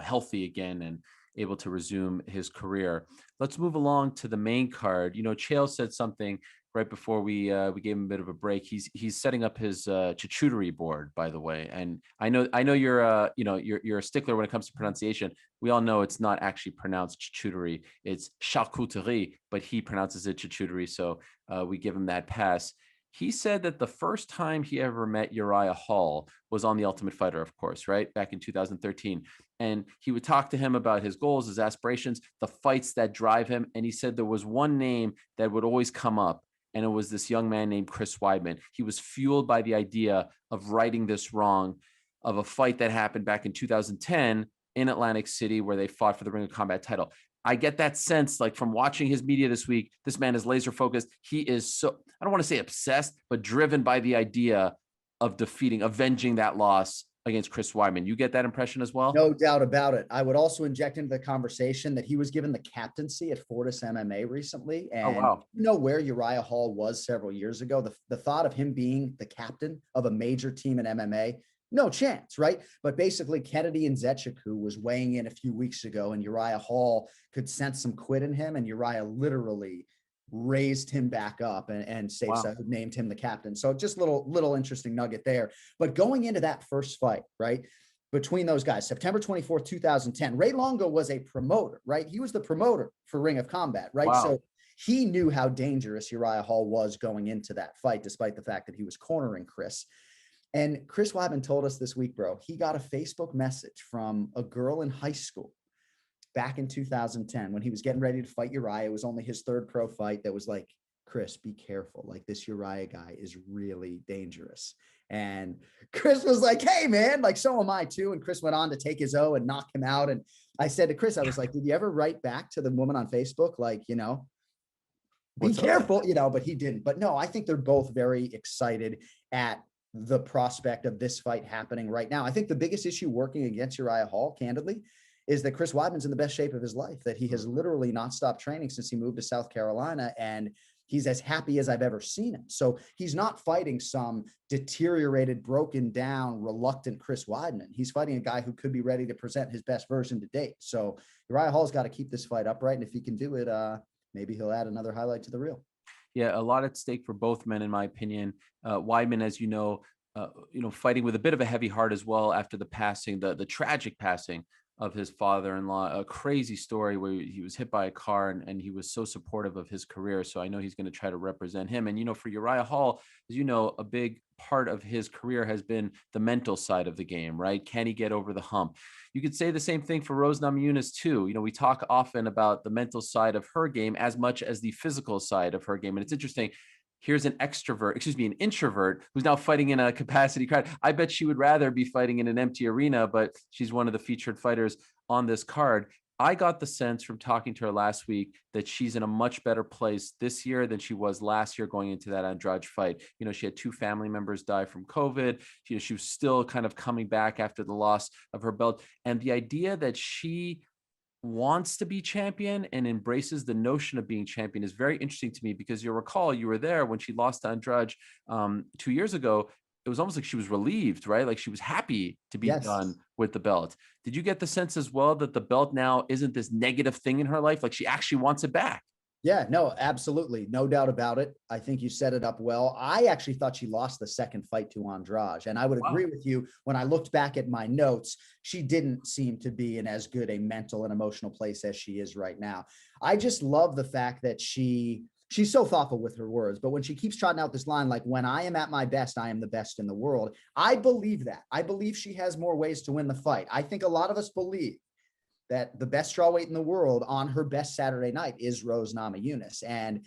healthy again and able to resume his career. Let's move along to the main card. Chael said something right before we gave him a bit of a break. He's setting up his charcuterie board, by the way. And I know you're you're a stickler when it comes to pronunciation. We all know it's not actually pronounced charcuterie, it's charcuterie, but he pronounces it charcuterie, so we give him that pass. He said that the first time he ever met Uriah Hall was on The Ultimate Fighter, of course, right? Back in 2013. And he would talk to him about his goals, his aspirations, the fights that drive him. And he said there was one name that would always come up, and it was this young man named Chris Weidman. He was fueled by the idea of righting this wrong of a fight that happened back in 2010 in Atlantic City where they fought for the Ring of Combat title. I get that sense, like from watching his media this week, this man is laser focused. He is so, I don't want to say obsessed, but driven by the idea of avenging that loss against Chris Weidman. You get that impression as well? No doubt about it. I would also inject into the conversation that he was given the captaincy at Fortis MMA recently. And you know where Uriah Hall was several years ago? The thought of him being the captain of a major team in MMA, no chance, right? But basically, Kennedy Nzechukwu was weighing in a few weeks ago, and Uriah Hall could sense some quit in him, and Uriah literally raised him back up and named him the captain. So just little interesting nugget there. But going into that first fight, right, between those guys, September 24th, 2010, Ray Longo was a promoter, right? He was the promoter for Ring of Combat, right? Wow. So he knew how dangerous Uriah Hall was going into that fight, despite the fact that he was cornering Chris. And Chris Weidman told us this week, bro, he got a Facebook message from a girl in high school back in 2010 when he was getting ready to fight Uriah. It was only his third pro fight that was like, Chris, be careful. Like, this Uriah guy is really dangerous. And Chris was like, hey, man, like, so am I too. And Chris went on to take his O and knock him out. And I said to Chris, I was like, did you ever write back to the woman on Facebook? Like, be careful, but he didn't. But no, I think they're both very excited at the prospect of this fight happening right now. I think the biggest issue working against Uriah Hall, candidly, is that Chris Weidman's in the best shape of his life, that he has literally not stopped training since he moved to South Carolina, and he's as happy as I've ever seen him. So he's not fighting some deteriorated, broken down, reluctant Chris Weidman. He's fighting a guy who could be ready to present his best version to date. So Uriah Hall's got to keep this fight upright, and if he can do it, maybe he'll add another highlight to the reel. Yeah, a lot at stake for both men, in my opinion. Weidman, as you know, fighting with a bit of a heavy heart as well after the passing, the tragic passing of his father-in-law, a crazy story where he was hit by a car, and he was so supportive of his career. So I know he's going to try to represent him. And, for Uriah Hall, as you know, a big part of his career has been the mental side of the game, right? Can he get over the hump? You could say the same thing for Rose Namajunas too. We talk often about the mental side of her game as much as the physical side of her game. And it's interesting. Here's an introvert who's now fighting in a capacity crowd. I bet she would rather be fighting in an empty arena, but she's one of the featured fighters on this card. I got the sense from talking to her last week that she's in a much better place this year than she was last year going into that Andraj fight. She had 2 family members die from COVID. She was still kind of coming back after the loss of her belt. And the idea that she wants to be champion and embraces the notion of being champion is very interesting to me, because you'll recall you were there when she lost to Andraj 2 years ago. It was almost like she was relieved, right? Like she was happy to be done with the belt. Did you get the sense as well that the belt now isn't this negative thing in her life? Like she actually wants it back? Yeah, no, absolutely. No doubt about it. I think you set it up well. I actually thought she lost the second fight to Andraj. And I would agree with you. When I looked back at my notes, she didn't seem to be in as good a mental and emotional place as she is right now. I just love the fact that she's so thoughtful with her words, but when she keeps trotting out this line, like, when I am at my best, I am the best in the world. I believe that. I believe she has more ways to win the fight. I think a lot of us believe that the best strawweight in the world on her best Saturday night is Rose Namajunas. And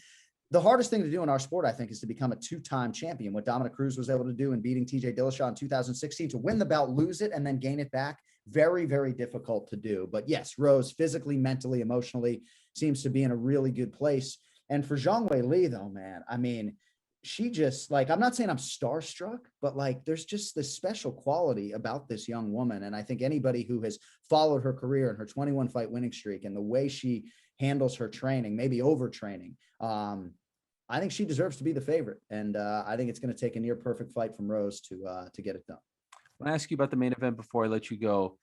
the hardest thing to do in our sport, I think, is to become a 2-time champion. What Dominic Cruz was able to do in beating TJ Dillashaw in 2016, to win the belt, lose it, and then gain it back, very, very difficult to do. But yes, Rose physically, mentally, emotionally seems to be in a really good place. And for Zhang Weili, though, man, I mean, she just, like, I'm not saying I'm starstruck, but like, there's just this special quality about this young woman. And I think anybody who has followed her career and her 21 fight winning streak and the way she handles her training, maybe overtraining, I think she deserves to be the favorite. And I think it's going to take a near perfect fight from Rose to get it done. I want to ask you about the main event before I let you go.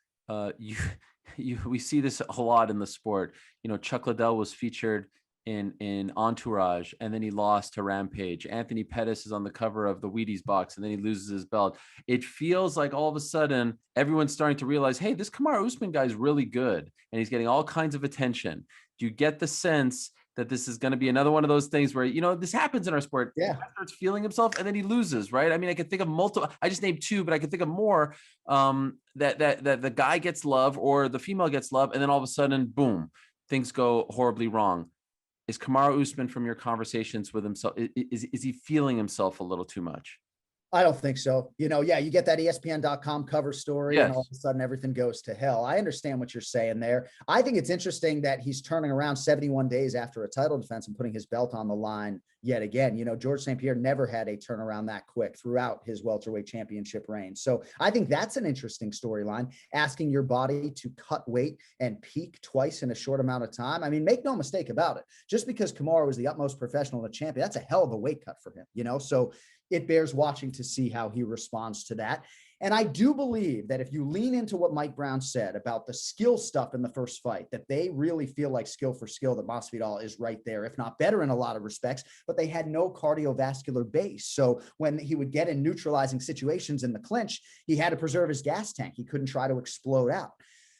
We see this a lot in the sport. Chuck Liddell was featured in Entourage, and then he lost to Rampage. Anthony Pettis is on the cover of the Wheaties box, and then he loses his belt. It feels like all of a sudden everyone's starting to realize, hey, this Kamaru Usman guy is really good, and he's getting all kinds of attention. Do you get the sense that this is going to be another one of those things where, this happens in our sport? Yeah. He starts feeling himself and then he loses, right? I mean, I could think of multiple, I just named 2, but I could think of more, that the guy gets love or the female gets love, and then all of a sudden, boom, things go horribly wrong. Is Kamaru Usman, from your conversations with himself, is he feeling himself a little too much? I don't think so. You get that ESPN.com cover story, and all of a sudden everything goes to hell. I understand what you're saying there. I think it's interesting that he's turning around 71 days after a title defense and putting his belt on the line yet again. George St. Pierre never had a turnaround that quick throughout his welterweight championship reign. So I think that's an interesting storyline, asking your body to cut weight and peak twice in a short amount of time. I mean, make no mistake about it. Just because Kamara was the utmost professional and a champion, that's a hell of a weight cut for him, So it bears watching to see how he responds to that. And I do believe that if you lean into what Mike Brown said about the skill stuff in the first fight, that they really feel like skill for skill, that Masvidal is right there, if not better in a lot of respects, but they had no cardiovascular base. So when he would get in neutralizing situations in the clinch, he had to preserve his gas tank. He couldn't try to explode out.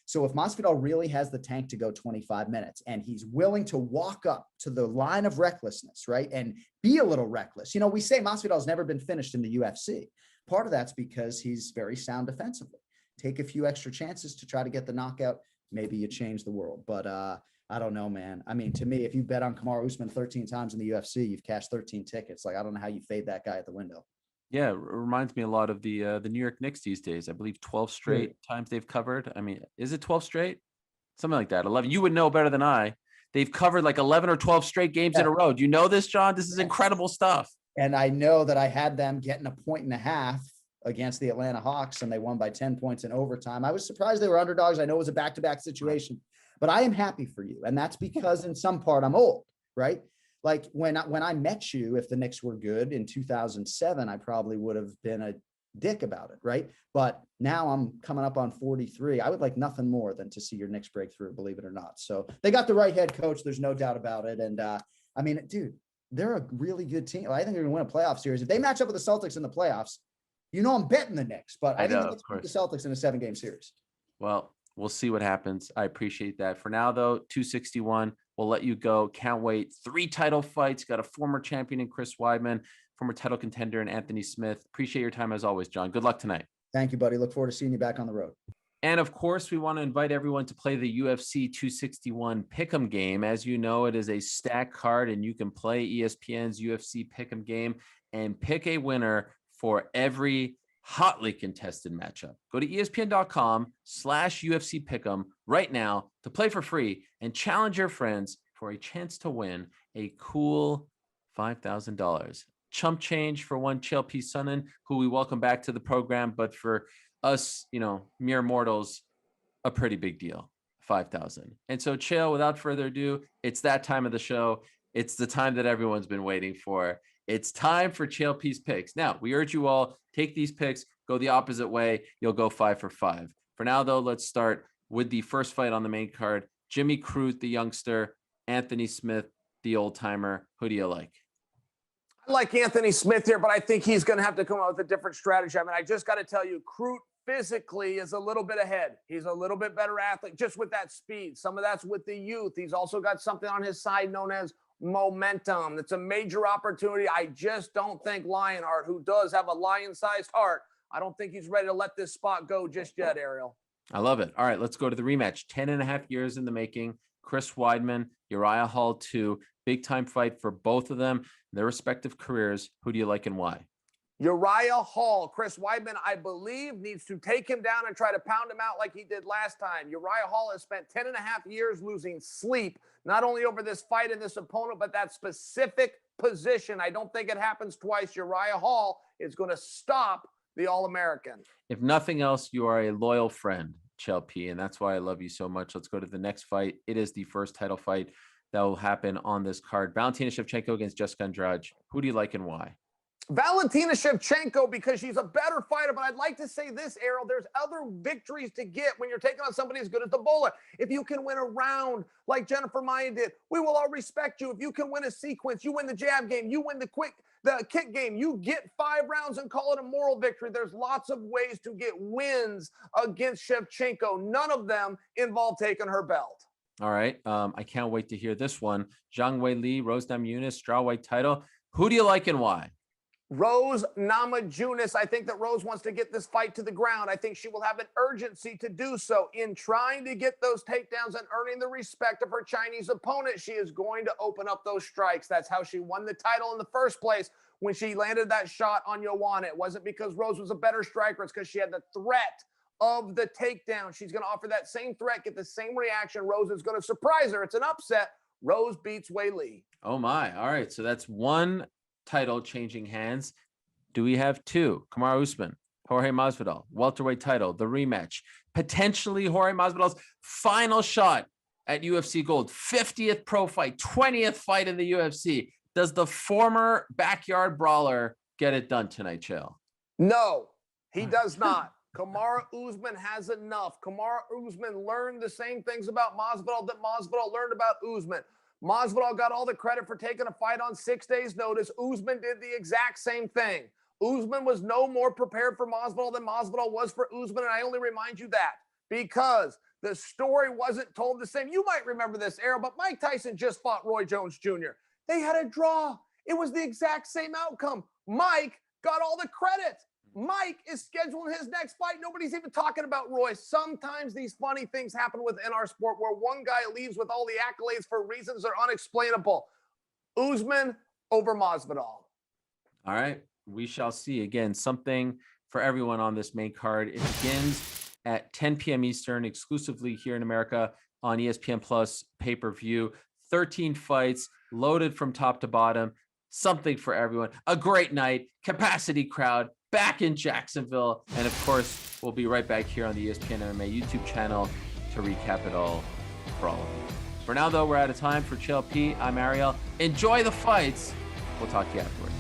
So if Masvidal really has the tank to go 25 minutes and he's willing to walk up to the line of recklessness, right, and be a little reckless. We say Masvidal's never been finished in the UFC. Part of that's because he's very sound defensively. Take a few extra chances to try to get the knockout. Maybe you change the world. But I don't know, man. I mean, to me, if you bet on Kamaru Usman 13 times in the UFC, you've cashed 13 tickets. Like, I don't know how you fade that guy at the window. Yeah, it reminds me a lot of the New York Knicks these days. I believe 12 straight times they've covered. I mean, is it 12 straight? Something like that. 11. You would know better than I. They've covered like 11 or 12 straight games in a row. Do you know this, John? This is incredible stuff. And I know that I had them getting 1.5 points against the Atlanta Hawks, and they won by 10 points in overtime. I was surprised they were underdogs. I know it was a back-to-back situation, but I am happy for you. And that's because in some part I'm old, right? Like when I met you, if the Knicks were good in 2007, I probably would have been a dick about it, right? But now I'm coming up on 43. I would like nothing more than to see your Knicks break through, believe it or not. So they got the right head coach. There's no doubt about it. And I mean, dude, they're a really good team. I think they're going to win a playoff series. If they match up with the Celtics in the playoffs, I'm betting the Knicks, but I think the Knicks beat the Celtics in a 7-game series. Well, We'll see what happens. I appreciate that. For now, though, 261, we'll let you go. Can't wait. 3 title fights. Got a former champion in Chris Weidman, former title contender in Anthony Smith. Appreciate your time as always, Jon. Good luck tonight. Thank you, buddy. Look forward to seeing you back on the road. And of course, we want to invite everyone to play the UFC 261 Pick'em game. As you know, it is a stack card, and you can play ESPN's UFC Pick'em game and pick a winner for every hotly contested matchup. Go to ESPN.com/UFC Pick'em right now to play for free and challenge your friends for a chance to win a cool $5,000. Chump change for one Chael Sonnen, who we welcome back to the program, but for us, mere mortals, a pretty big deal, 5,000. And so, Chael, without further ado, it's that time of the show. It's the time that everyone's been waiting for. It's time for Chael P's picks. Now, we urge you all, take these picks, go the opposite way. You'll go 5 for 5. For now, though, let's start with the first fight on the main card. Jimmy Crute, the youngster, Anthony Smith, the old timer. Who do you like? I like Anthony Smith here, but I think he's going to have to come up with a different strategy. I mean, I just got to tell you, Crute physically is a little bit ahead. He's a little bit better athlete just with that speed. Some of that's with the youth. He's also got something on his side known as momentum. It's a major opportunity. I just don't think Lionheart, who does have a lion-sized heart, I don't think he's ready to let this spot go just yet, Ariel. I love it. All right, let's go to the rematch. 10.5 years in the making. Chris Weidman, Uriah Hall 2. Big time fight for both of them, their respective careers. Who do you like and why? Uriah Hall, Chris Weidman, I believe, needs to take him down and try to pound him out like he did last time. Uriah Hall has spent 10.5 years losing sleep, not only over this fight and this opponent, but that specific position. I don't think it happens twice. Uriah Hall is going to stop the All-American. If nothing else, you are a loyal friend, Chael P, and that's why I love you so much. Let's go to the next fight. It is the first title fight that will happen on this card. Valentina Shivchenko against Jessica Andraj. Who do you like and why? Valentina Shivchenko, because she's a better fighter, but I'd like to say this, Ariel, there's other victories to get when you're taking on somebody as good as the Bowler. If you can win a round like Jennifer Maia did, we will all respect you. If you can win a sequence, you win the jab game, you win the kick game, you get 5 rounds and call it a moral victory. There's lots of ways to get wins against Shevchenko. None of them involve taking her belt. All right. I can't wait to hear this one. Zhang Wei Li, Rose Namajunas, strawweight title. Who do you like and why? Rose Namajunas. I think that Rose wants to get this fight to the ground. I think she will have an urgency to do so in trying to get those takedowns and earning the respect of her Chinese opponent. She is going to open up those strikes. That's how she won the title in the first place when she landed that shot on Joanna. It wasn't because Rose was a better striker. It's because she had the threat of the takedown. She's going to offer that same threat, get the same reaction. Rose is going to surprise her. It's an upset. Rose beats Wei Li. Oh my. All right. So that's one title changing hands. Do we have 2? Kamaru Usman, Jorge Masvidal, welterweight title, the rematch. Potentially Jorge Masvidal's final shot at UFC Gold. 50th pro fight, 20th fight in the UFC. Does the former backyard brawler get it done tonight, Chael? No, he does not. Kamaru Usman has enough. Kamaru Usman learned the same things about Masvidal that Masvidal learned about Usman. Masvidal got all the credit for taking a fight on 6 days' notice. Usman did the exact same thing. Usman was no more prepared for Masvidal than Masvidal was for Usman, and I only remind you that because the story wasn't told the same. You might remember this, Ariel, but Mike Tyson just fought Roy Jones Jr. They had a draw. It was the exact same outcome. Mike got all the credit. Mike is scheduling his next fight. Nobody's even talking about Roy. Sometimes these funny things happen within our sport where one guy leaves with all the accolades for reasons that are unexplainable. Usman over Masvidal. All right. We shall see. Again, something for everyone on this main card. It begins at 10 p.m. Eastern, exclusively here in America on ESPN Plus pay-per-view. 13 fights, loaded from top to bottom. Something for everyone. A great night, capacity crowd, back in Jacksonville. And of course, we'll be right back here on the ESPN MMA YouTube channel to recap it all for all of you. For now, though, we're out of time. For Chael P, I'm Ariel. Enjoy the fights. We'll talk to you afterwards.